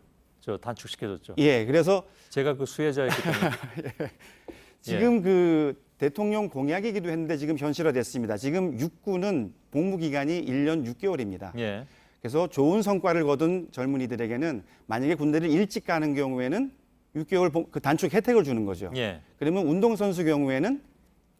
Speaker 4: 단축시켜줬죠.
Speaker 8: 예, 그래서
Speaker 4: 제가 그 수혜자였기 때문에.
Speaker 8: 지금 그 대통령 공약이기도 했는데 지금 현실화됐습니다. 지금 육군은 복무 기간이 1년 6개월입니다.
Speaker 4: 예.
Speaker 8: 그래서 좋은 성과를 거둔 젊은이들에게는 만약에 군대를 일찍 가는 경우에는 6개월 그 단축 혜택을 주는 거죠.
Speaker 4: 예.
Speaker 8: 그러면 운동선수 경우에는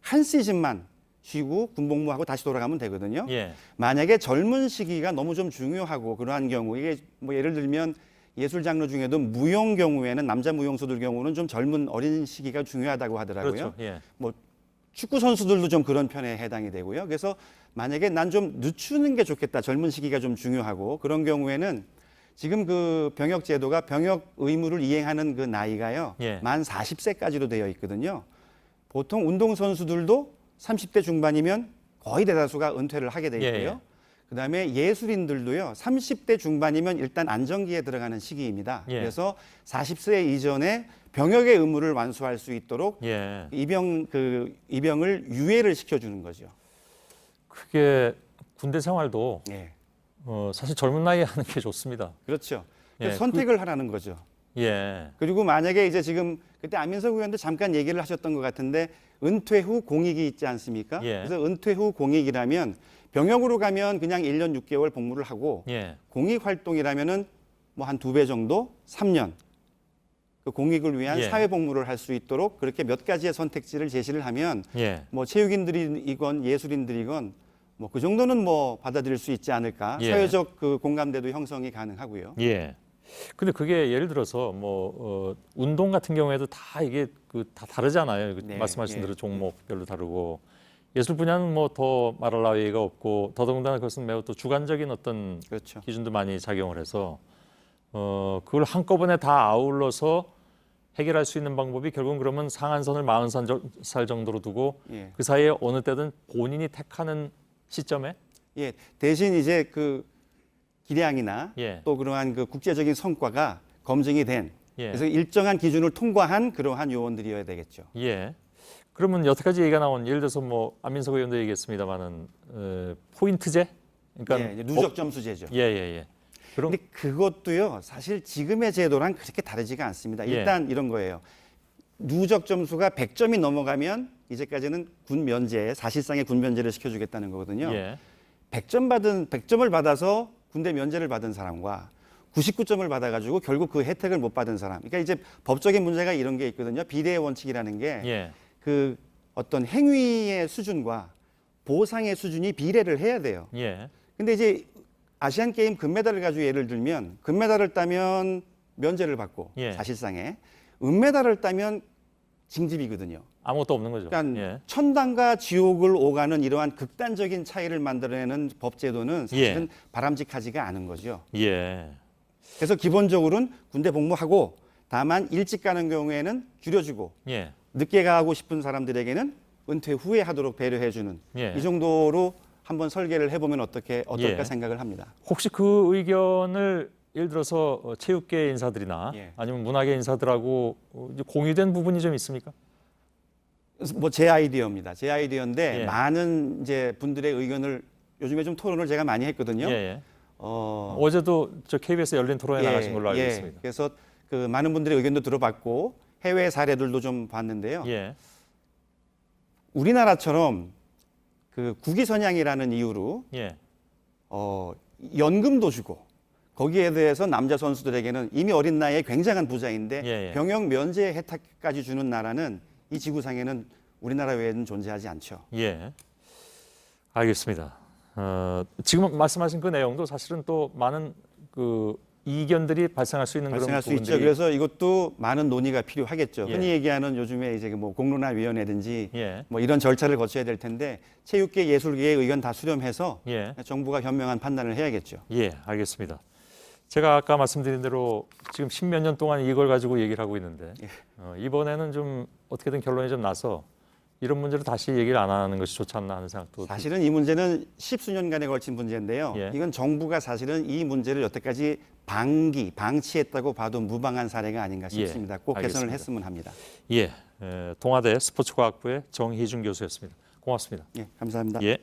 Speaker 8: 한 시즌만 쉬고 군복무하고 다시 돌아가면 되거든요.
Speaker 4: 예.
Speaker 8: 만약에 젊은 시기가 너무 좀 중요하고 그러한 경우 이게 뭐 예를 들면 예술 장르 중에도 무용 경우에는 남자 무용수들 경우는 좀 젊은 어린 시기가 중요하다고 하더라고요.
Speaker 4: 그렇죠. 예.
Speaker 8: 뭐 축구 선수들도 좀 그런 편에 해당이 되고요. 그래서 만약에 난 좀 늦추는 게 좋겠다. 젊은 시기가 좀 중요하고 그런 경우에는 지금 그 병역 제도가 병역 의무를 이행하는 그 나이가요.
Speaker 4: 예.
Speaker 8: 만 40세까지로 되어 있거든요. 보통 운동 선수들도 30대 중반이면 거의 대다수가 은퇴를 하게 돼 있고요.
Speaker 4: 예.
Speaker 8: 그다음에 예술인들도요. 30대 중반이면 일단 안정기에 들어가는 시기입니다.
Speaker 4: 예.
Speaker 8: 그래서 40세 이전에 병역의 의무를 완수할 수 있도록
Speaker 4: 예.
Speaker 8: 입영을 유예를 시켜주는 거죠.
Speaker 4: 그게 군대 생활도
Speaker 8: 예.
Speaker 4: 사실 젊은 나이에 하는 게 좋습니다.
Speaker 8: 그렇죠.
Speaker 4: 예.
Speaker 8: 선택을 하라는 거죠.
Speaker 4: 예.
Speaker 8: 그리고 만약에 이제 지금 그때 안민석 의원도 잠깐 얘기를 하셨던 것 같은데 은퇴 후 공익이 있지 않습니까?
Speaker 4: 예.
Speaker 8: 그래서 은퇴 후 공익이라면 병역으로 가면 그냥 1년 6개월 복무를 하고
Speaker 4: 예.
Speaker 8: 공익 활동이라면은 뭐 한 2배 정도 3년 그 공익을 위한
Speaker 4: 예.
Speaker 8: 사회 복무를 할 수 있도록 그렇게 몇 가지의 선택지를 제시를 하면
Speaker 4: 예.
Speaker 8: 뭐 체육인들이건 예술인들이건 뭐 그 정도는 뭐 받아들일 수 있지 않을까.
Speaker 4: 예.
Speaker 8: 사회적 그 공감대도 형성이 가능하고요.
Speaker 4: 예. 근데 그게 예를 들어서 운동 같은 경우에도 다 이게 다 다르잖아요.
Speaker 8: 네,
Speaker 4: 말씀하신
Speaker 8: 예.
Speaker 4: 대로 종목별로 다르고 예술 분야는 더 말할 나위가 없고 더더군다나 그것은 매우 또 주관적인 어떤
Speaker 8: 그렇죠.
Speaker 4: 기준도 많이 작용을 해서 그걸 한꺼번에 다 아울러서 해결할 수 있는 방법이 결국은 그러면 상한선을 40살 정도로 두고
Speaker 8: 예.
Speaker 4: 그 사이에 어느 때든 본인이 택하는 시점에
Speaker 8: 예, 대신 이제 그 기량이나
Speaker 4: 예.
Speaker 8: 또 그러한 그 국제적인 성과가 검증이 된
Speaker 4: 예.
Speaker 8: 그래서 일정한 기준을 통과한 그러한 요원들이어야 되겠죠.
Speaker 4: 예. 그러면 여태까지 얘기가 나온 예를 들어서 안민석 의원도 얘기했습니다만은 포인트제, 그러니까
Speaker 8: 예, 이제 누적 점수제죠.
Speaker 4: 예예예.
Speaker 8: 그런데 그것도요 사실 지금의 제도랑 그렇게 다르지가 않습니다.
Speaker 4: 예.
Speaker 8: 일단 이런 거예요. 누적 점수가 100점이 넘어가면 이제까지는 군 면제, 사실상의 군 면제를 시켜주겠다는 거거든요.
Speaker 4: 예.
Speaker 8: 100점을 받아서 군대 면제를 받은 사람과 99점을 받아가지고 결국 그 혜택을 못 받은 사람. 그러니까 이제 법적인 문제가 이런 게 있거든요. 비례 원칙이라는 게
Speaker 4: 예.
Speaker 8: 그 어떤 행위의 수준과 보상의 수준이 비례를 해야 돼요.
Speaker 4: 예.
Speaker 8: 근데 이제 아시안 게임 금메달을 가지고 예를 들면 금메달을 따면 면제를 받고
Speaker 4: 예.
Speaker 8: 사실상에 은메달을 따면 징집이거든요.
Speaker 4: 아무것도 없는 거죠.
Speaker 8: 그러니까
Speaker 4: 예.
Speaker 8: 천당과 지옥을 오가는 이러한 극단적인 차이를 만들어내는 법제도는 사실은 바람직하지가 않은 거죠.
Speaker 4: 예.
Speaker 8: 그래서 기본적으로는 군대 복무하고 다만 일찍 가는 경우에는 줄여주고
Speaker 4: 예.
Speaker 8: 늦게 가고 싶은 사람들에게는 은퇴 후에 하도록 배려해주는
Speaker 4: 예.
Speaker 8: 이 정도로 한번 설계를 해보면 어떨까
Speaker 4: 예.
Speaker 8: 생각을 합니다.
Speaker 4: 혹시 그 의견을 예를 들어서 체육계 인사들이나
Speaker 8: 예.
Speaker 4: 아니면 문화계 인사들하고 이제 공유된 부분이 좀 있습니까?
Speaker 8: 제 아이디어입니다. 제 아이디어인데
Speaker 4: 예.
Speaker 8: 많은 이제 분들의 의견을 요즘에 좀 토론을 제가 많이 했거든요.
Speaker 4: 예. 어제도 저 KBS 열린 토론에 나가신 걸로 알고 있습니다.
Speaker 8: 그래서 그 많은 분들의 의견도 들어봤고 해외 사례들도 좀 봤는데요.
Speaker 4: 예.
Speaker 8: 우리나라처럼 그 국위선양이라는 이유로
Speaker 4: 예.
Speaker 8: 연금도 주고 거기에 대해서 남자 선수들에게는 이미 어린 나이에 굉장한 부자인데
Speaker 4: 예.
Speaker 8: 병역 면제 혜택까지 주는 나라는 이 지구상에는 우리나라 외에는 존재하지 않죠.
Speaker 4: 예. 알겠습니다. 지금 말씀하신 그 내용도 사실은 또 많은 그 이견들이 발생할 수 있는
Speaker 8: 발생할 수
Speaker 4: 그런
Speaker 8: 있죠.
Speaker 4: 부분들이
Speaker 8: 그래서 이것도 많은 논의가 필요하겠죠.
Speaker 4: 예.
Speaker 8: 흔히 얘기하는 요즘에 이제 뭐 공론화위원회든지
Speaker 4: 예.
Speaker 8: 뭐 이런 절차를 거쳐야 될 텐데 체육계, 예술계의 의견 다 수렴해서
Speaker 4: 예.
Speaker 8: 정부가 현명한 판단을 해야겠죠.
Speaker 4: 예, 알겠습니다. 제가 아까 말씀드린 대로 지금 10몇 년 동안 이걸 가지고 얘기를 하고 있는데 이번에는 좀 어떻게든 결론이 좀 나서 이런 문제를 다시 얘기를 안 하는 것이 좋지 않나 하는 생각도
Speaker 8: 사실은 이 문제는 십수년간에 걸친 문제인데요.
Speaker 4: 예.
Speaker 8: 이건 정부가 사실은 이 문제를 여태까지 방치했다고 봐도 무방한 사례가 아닌가 싶습니다. 꼭 개선을
Speaker 4: 알겠습니다.
Speaker 8: 했으면 합니다.
Speaker 4: 예, 동아대 스포츠과학부의 정희준 교수였습니다. 고맙습니다.
Speaker 8: 예, 감사합니다.
Speaker 4: 예.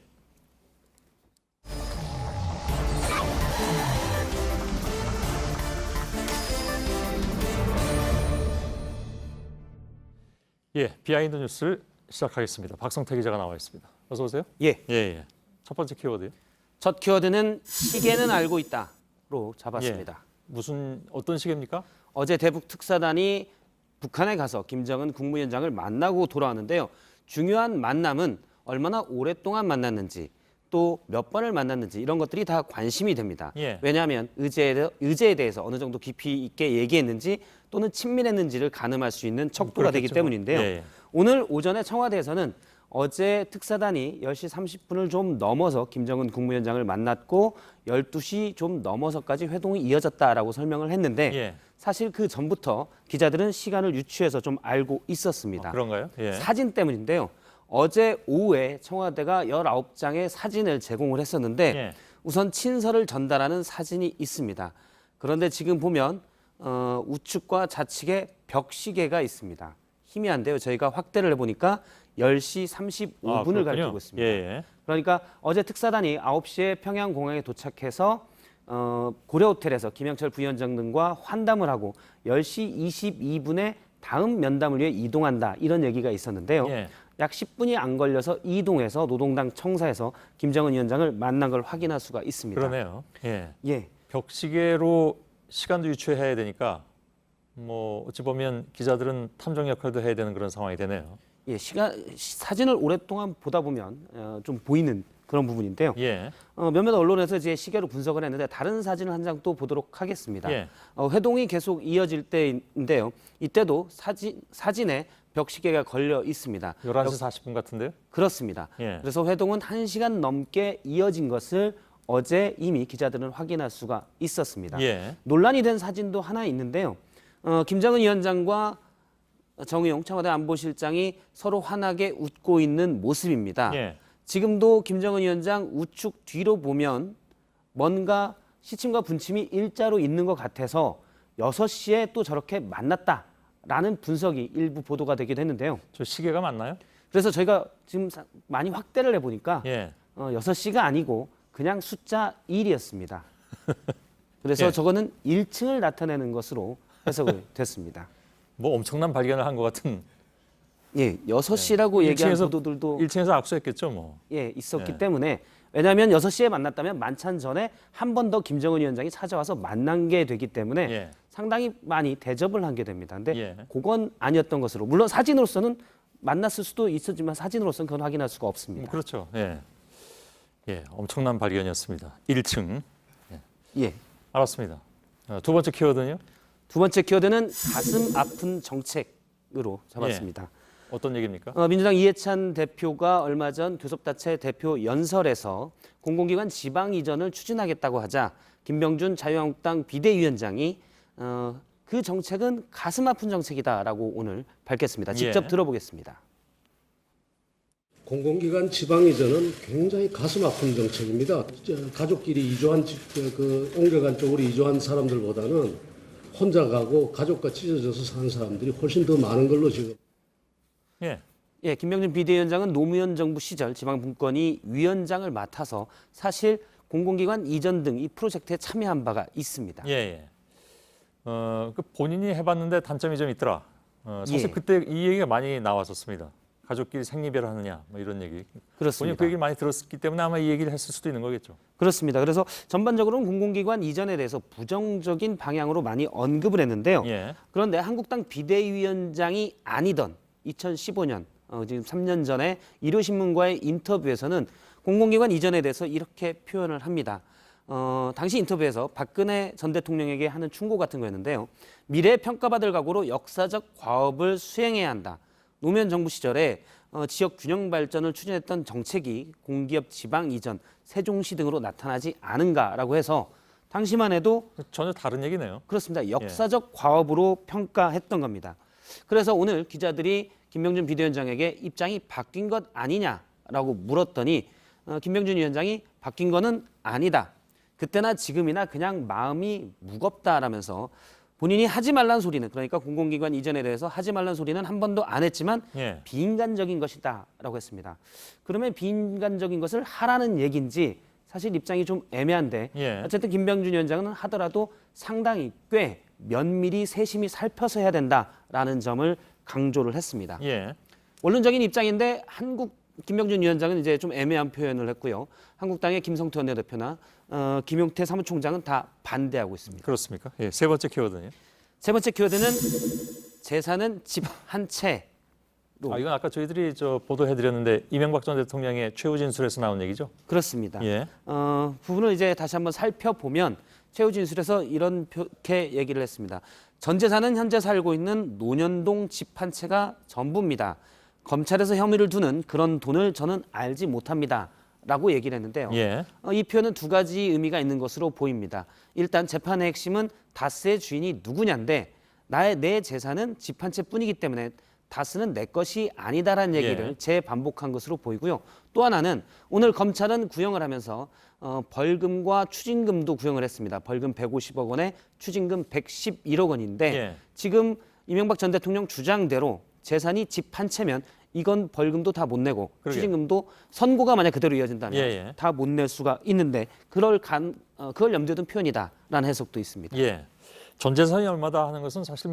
Speaker 4: 예, 비하인드 뉴스를 시작하겠습니다. 박성태 기자가 나와 있습니다. 어서 오세요.
Speaker 10: 예.
Speaker 4: 첫 번째 키워드요.
Speaker 10: 첫 키워드는 시계는 알고 있다로 잡았습니다.
Speaker 4: 무슨 어떤 시계입니까?
Speaker 10: 어제 대북 특사단이 북한에 가서 김정은 국무위원장을 만나고 돌아왔는데요. 중요한 만남은 얼마나 오랫동안 만났는지 또 몇 번을 만났는지 이런 것들이 다 관심이 됩니다. 왜냐하면 의제에 대해서 어느 정도 깊이 있게 얘기했는지 또는 친밀했는지를 가늠할 수 있는 척도가 되기 때문인데요. 오늘 오전에 청와대에서는 어제 특사단이 10시 30분을 좀 넘어서 김정은 국무위원장을 만났고 12시 좀 넘어서까지 회동이 이어졌다라고 설명을 했는데 사실 그 전부터 기자들은 시간을 유추해서 좀 알고 있었습니다.
Speaker 4: 그런가요?
Speaker 10: 사진 때문인데요. 어제 오후에 청와대가 19장의 사진을 제공을 했었는데 우선 친서를 전달하는 사진이 있습니다. 그런데 지금 보면 우측과 좌측에 벽시계가 있습니다. 희미한데요. 저희가 확대를 해보니까 10시 35분을 가리키고 있습니다. 그러니까 어제 특사단이 9시에 평양공항에 도착해서 고려호텔에서 김영철 부위원장 등과 환담을 하고 10시 22분에 다음 면담을 위해 이동한다 이런 얘기가 있었는데요. 약 10분이 안 걸려서 이동해서 노동당 청사에서 김정은 위원장을 만난 걸 확인할 수가 있습니다.
Speaker 4: 그러네요. 벽시계로 시간도 유추해야 되니까 뭐 어찌 보면 기자들은 탐정 역할도 해야 되는 그런 상황이 되네요.
Speaker 10: 사진을 오랫동안 보다 보면 좀 보이는 그런 부분인데요.
Speaker 4: 예.
Speaker 10: 몇몇 언론에서 이제 시계로 분석을 했는데 다른 사진을 한 장 또 보도록 하겠습니다.
Speaker 4: 예.
Speaker 10: 회동이 계속 이어질 때인데요. 이때도 사진에 벽시계가 걸려 있습니다.
Speaker 4: 11시 40분 같은데요?
Speaker 10: 그렇습니다.
Speaker 4: 예.
Speaker 10: 그래서 회동은 1시간 넘게 이어진 것을 어제 이미 기자들은 확인할 수가 있었습니다.
Speaker 4: 예.
Speaker 10: 논란이 된 사진도 하나 있는데요. 김정은 위원장과 정의용 청와대 안보실장이 서로 환하게 웃고 있는 모습입니다.
Speaker 4: 예.
Speaker 10: 지금도 김정은 위원장 우측 뒤로 보면 뭔가 시침과 분침이 일자로 있는 것 같아서 6시에 또 저렇게 만났다라는 분석이 일부 보도가 되기도 했는데요.
Speaker 4: 저 시계가 맞나요?
Speaker 10: 그래서 저희가 지금 많이 확대를 해보니까
Speaker 4: 예.
Speaker 10: 6시가 아니고 그냥 숫자 1이었습니다. 그래서
Speaker 4: 예.
Speaker 10: 저거는 1층을 나타내는 것으로 해석이 됐습니다.
Speaker 4: 뭐 엄청난 발견을 한 것 같은.
Speaker 10: 예, 6시라고 얘기한
Speaker 4: 1층에서
Speaker 10: 보도들도
Speaker 4: 1층에서 악수했겠죠, 뭐.
Speaker 10: 예, 있었기
Speaker 4: 예.
Speaker 10: 때문에 왜냐하면 6시에 만났다면 만찬 전에 한 번 더 김정은 위원장이 찾아와서 만난 게 되기 때문에
Speaker 4: 예.
Speaker 10: 상당히 많이 대접을 한 게 됩니다. 근데
Speaker 4: 예.
Speaker 10: 그건 아니었던 것으로 물론 사진으로서는 만났을 수도 있었지만 사진으로서는 그건 확인할 수가 없습니다.
Speaker 4: 그렇죠. 예. 예, 엄청난 발견이었습니다. 1층.
Speaker 10: 예.
Speaker 4: 알았습니다. 두 번째 키워드는요?
Speaker 10: 두 번째 키워드는 가슴 아픈 정책으로 잡았습니다.
Speaker 4: 예. 어떤 얘기입니까?
Speaker 10: 민주당 이해찬 대표가 얼마 전 교섭단체 대표 연설에서 공공기관 지방 이전을 추진하겠다고 하자 김병준 자유한국당 비대위원장이 그 정책은 가슴 아픈 정책이다라고 오늘 밝혔습니다. 직접
Speaker 4: 예.
Speaker 10: 들어보겠습니다.
Speaker 12: 공공기관 지방 이전은 굉장히 가슴 아픈 정책입니다. 가족끼리 이주한 옮겨간 쪽으로 이주한 사람들보다는 혼자 가고 가족과 찢어져서 사는 사람들이 훨씬 더 많은 걸로 지금.
Speaker 10: 예, 김병준 비대위원장은 노무현 정부 시절 지방분권위 위원장을 맡아서 사실 공공기관 이전 등 이 프로젝트에 참여한 바가 있습니다.
Speaker 4: 예, 예. 그 본인이 해봤는데 단점이 좀 있더라. 사실
Speaker 10: 예.
Speaker 4: 그때 이 얘기가 많이 나왔었습니다. 가족끼리 생리별하느냐, 뭐 이런 얘기.
Speaker 10: 그렇습니다.
Speaker 4: 본인 그 얘기를 많이 들었기 때문에 아마 이 얘기를 했을 수도 있는 거겠죠.
Speaker 10: 그렇습니다. 그래서 전반적으로는 공공기관 이전에 대해서 부정적인 방향으로 많이 언급을 했는데요.
Speaker 4: 예.
Speaker 10: 그런데 한국당 비대위원장이 아니던 2015년, 지금 3년 전에 일요신문과의 인터뷰에서는 공공기관 이전에 대해서 이렇게 표현을 합니다. 당시 인터뷰에서 박근혜 전 대통령에게 하는 충고 같은 거였는데요. 미래에 평가받을 각오로 역사적 과업을 수행해야 한다. 노무현 정부 시절에 지역 균형 발전을 추진했던 정책이 공기업 지방 이전, 세종시 등으로 나타나지 않은가라고 해서 당시만 해도
Speaker 4: 전혀 다른 얘기네요.
Speaker 10: 그렇습니다. 역사적 과업으로 평가했던 겁니다. 그래서 오늘 기자들이 김병준 비대위원장에게 입장이 바뀐 것 아니냐라고 물었더니 김병준 위원장이 바뀐 거는 아니다. 그때나 지금이나 그냥 마음이 무겁다라면서 본인이 하지 말란 소리는, 그러니까 공공기관 이전에 대해서 하지 말란 소리는 한 번도 안 했지만
Speaker 4: 예.
Speaker 10: 비인간적인 것이다라고 했습니다. 그러면 비인간적인 것을 하라는 얘기인지 사실 입장이 좀 애매한데
Speaker 4: 예.
Speaker 10: 어쨌든 김병준 위원장은 하더라도 상당히 꽤 면밀히 세심히 살펴서 해야 된다라는 점을 강조를 했습니다.
Speaker 4: 예.
Speaker 10: 원론적인 입장인데 김병준 위원장은 이제 좀 애매한 표현을 했고요. 한국당의 김성태 원내대표나 김용태 사무총장은 다 반대하고 있습니다.
Speaker 4: 그렇습니까? 예. 세 번째 키워드는요?
Speaker 10: 세 번째 키워드는 재산은 집 한 채.
Speaker 4: 이건 아까 저희들이 보도해드렸는데 이명박 전 대통령의 최후 진술에서 나온 얘기죠?
Speaker 10: 그렇습니다.
Speaker 4: 예.
Speaker 10: 부분을 이제 다시 한번 살펴보면 최후 진술에서 이렇게 얘기를 했습니다. 전 재산은 현재 살고 있는 논현동 집 한 채가 전부입니다. 검찰에서 혐의를 두는 그런 돈을 저는 알지 못합니다. 라고 얘기를 했는데요.
Speaker 4: 예.
Speaker 10: 이 표현은 두 가지 의미가 있는 것으로 보입니다. 일단 재판의 핵심은 다스의 주인이 누구냐인데 내 재산은 집 한 채뿐이기 때문에 다스는 내 것이 아니다라는 얘기를
Speaker 4: 예.
Speaker 10: 재반복한 것으로 보이고요. 또 하나는 오늘 검찰은 구형을 하면서 벌금과 추징금도 구형을 했습니다. 벌금 150억 원에 추징금 111억 원인데
Speaker 4: 예.
Speaker 10: 지금 이명박 전 대통령 주장대로 재산이 집 한 채면 이건 벌금도 다 못 내고
Speaker 4: 그러게요.
Speaker 10: 추징금도 선고가 만약 그대로 이어진다면
Speaker 4: 예.
Speaker 10: 다 못 낼 수가 있는데 그걸 염두에 둔 표현이다라는 해석도 있습니다.
Speaker 4: 예. 전 재산이 얼마다 하는 것은 사실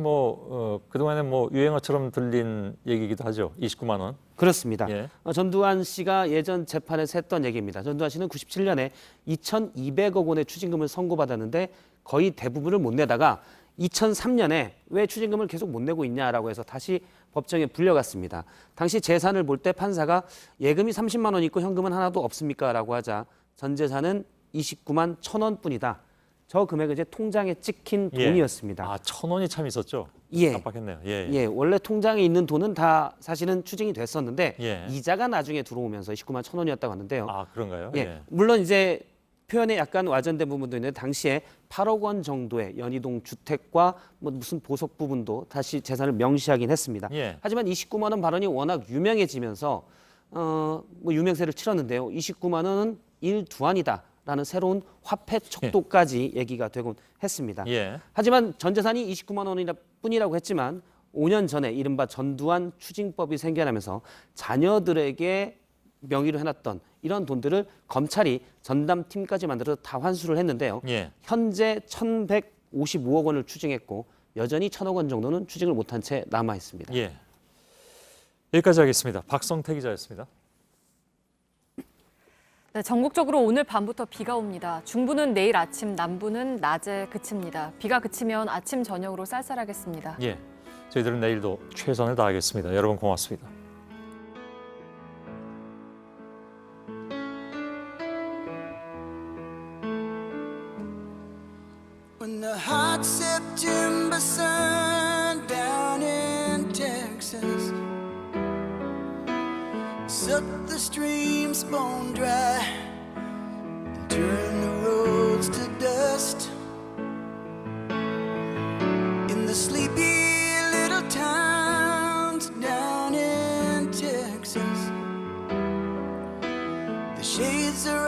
Speaker 4: 그동안에 유행어처럼 들린 얘기이기도 하죠. 29만 원.
Speaker 10: 그렇습니다.
Speaker 4: 예.
Speaker 10: 전두환 씨가 예전 재판에서 했던 얘기입니다. 전두환 씨는 97년에 2,200억 원의 추징금을 선고받았는데 거의 대부분을 못 내다가 2003년에 왜 추징금을 계속 못 내고 있냐라고 해서 다시 법정에 불려갔습니다. 당시 재산을 볼 때 판사가 예금이 30만 원 있고 현금은 하나도 없습니까? 라고 하자 전 재산은 29만 1,000원 뿐이다. 저 금액은 이제 통장에 찍힌 돈이었습니다.
Speaker 4: 아, 1,000원이 참 있었죠?
Speaker 10: 예.
Speaker 4: 깜빡했네요.
Speaker 10: 원래 통장에 있는 돈은 다 사실은 추징이 됐었는데
Speaker 4: 예.
Speaker 10: 이자가 나중에 들어오면서 29만 1,000원이었다고 하는데요.
Speaker 4: 아, 그런가요?
Speaker 10: 예. 물론 이제 표현에 약간 와전된 부분도 있는데 당시에 8억 원 정도의 연희동 주택과 뭐 무슨 보석 부분도 다시 재산을 명시하긴 했습니다.
Speaker 4: 예.
Speaker 10: 하지만 29만 원 발언이 워낙 유명해지면서 뭐 유명세를 치렀는데요. 29만 원은 일두안이다라는 새로운 화폐 척도까지 얘기가 되곤 했습니다.
Speaker 4: 예.
Speaker 10: 하지만 전 재산이 29만 원이나 뿐이라고 했지만 5년 전에 이른바 전두환 추징법이 생겨나면서 자녀들에게 명의로 해놨던 이런 돈들을 검찰이 전담팀까지 만들어서 다 환수를 했는데요.
Speaker 4: 예.
Speaker 10: 현재 1,155억 원을 추징했고 여전히 1,000억 원 정도는 추징을 못한 채 남아 있습니다.
Speaker 4: 예. 여기까지 하겠습니다. 박성태 기자였습니다.
Speaker 22: 네, 전국적으로 오늘 밤부터 비가 옵니다. 중부는 내일 아침, 남부는 낮에 그칩니다. 비가 그치면 아침, 저녁으로 쌀쌀하겠습니다.
Speaker 4: 예. 저희들은 내일도 최선을 다하겠습니다. 여러분 고맙습니다.
Speaker 11: When the hot September sun down in Texas sucked the streams bone dry and turned the roads to dust, in the sleepy little towns down in Texas, the shades are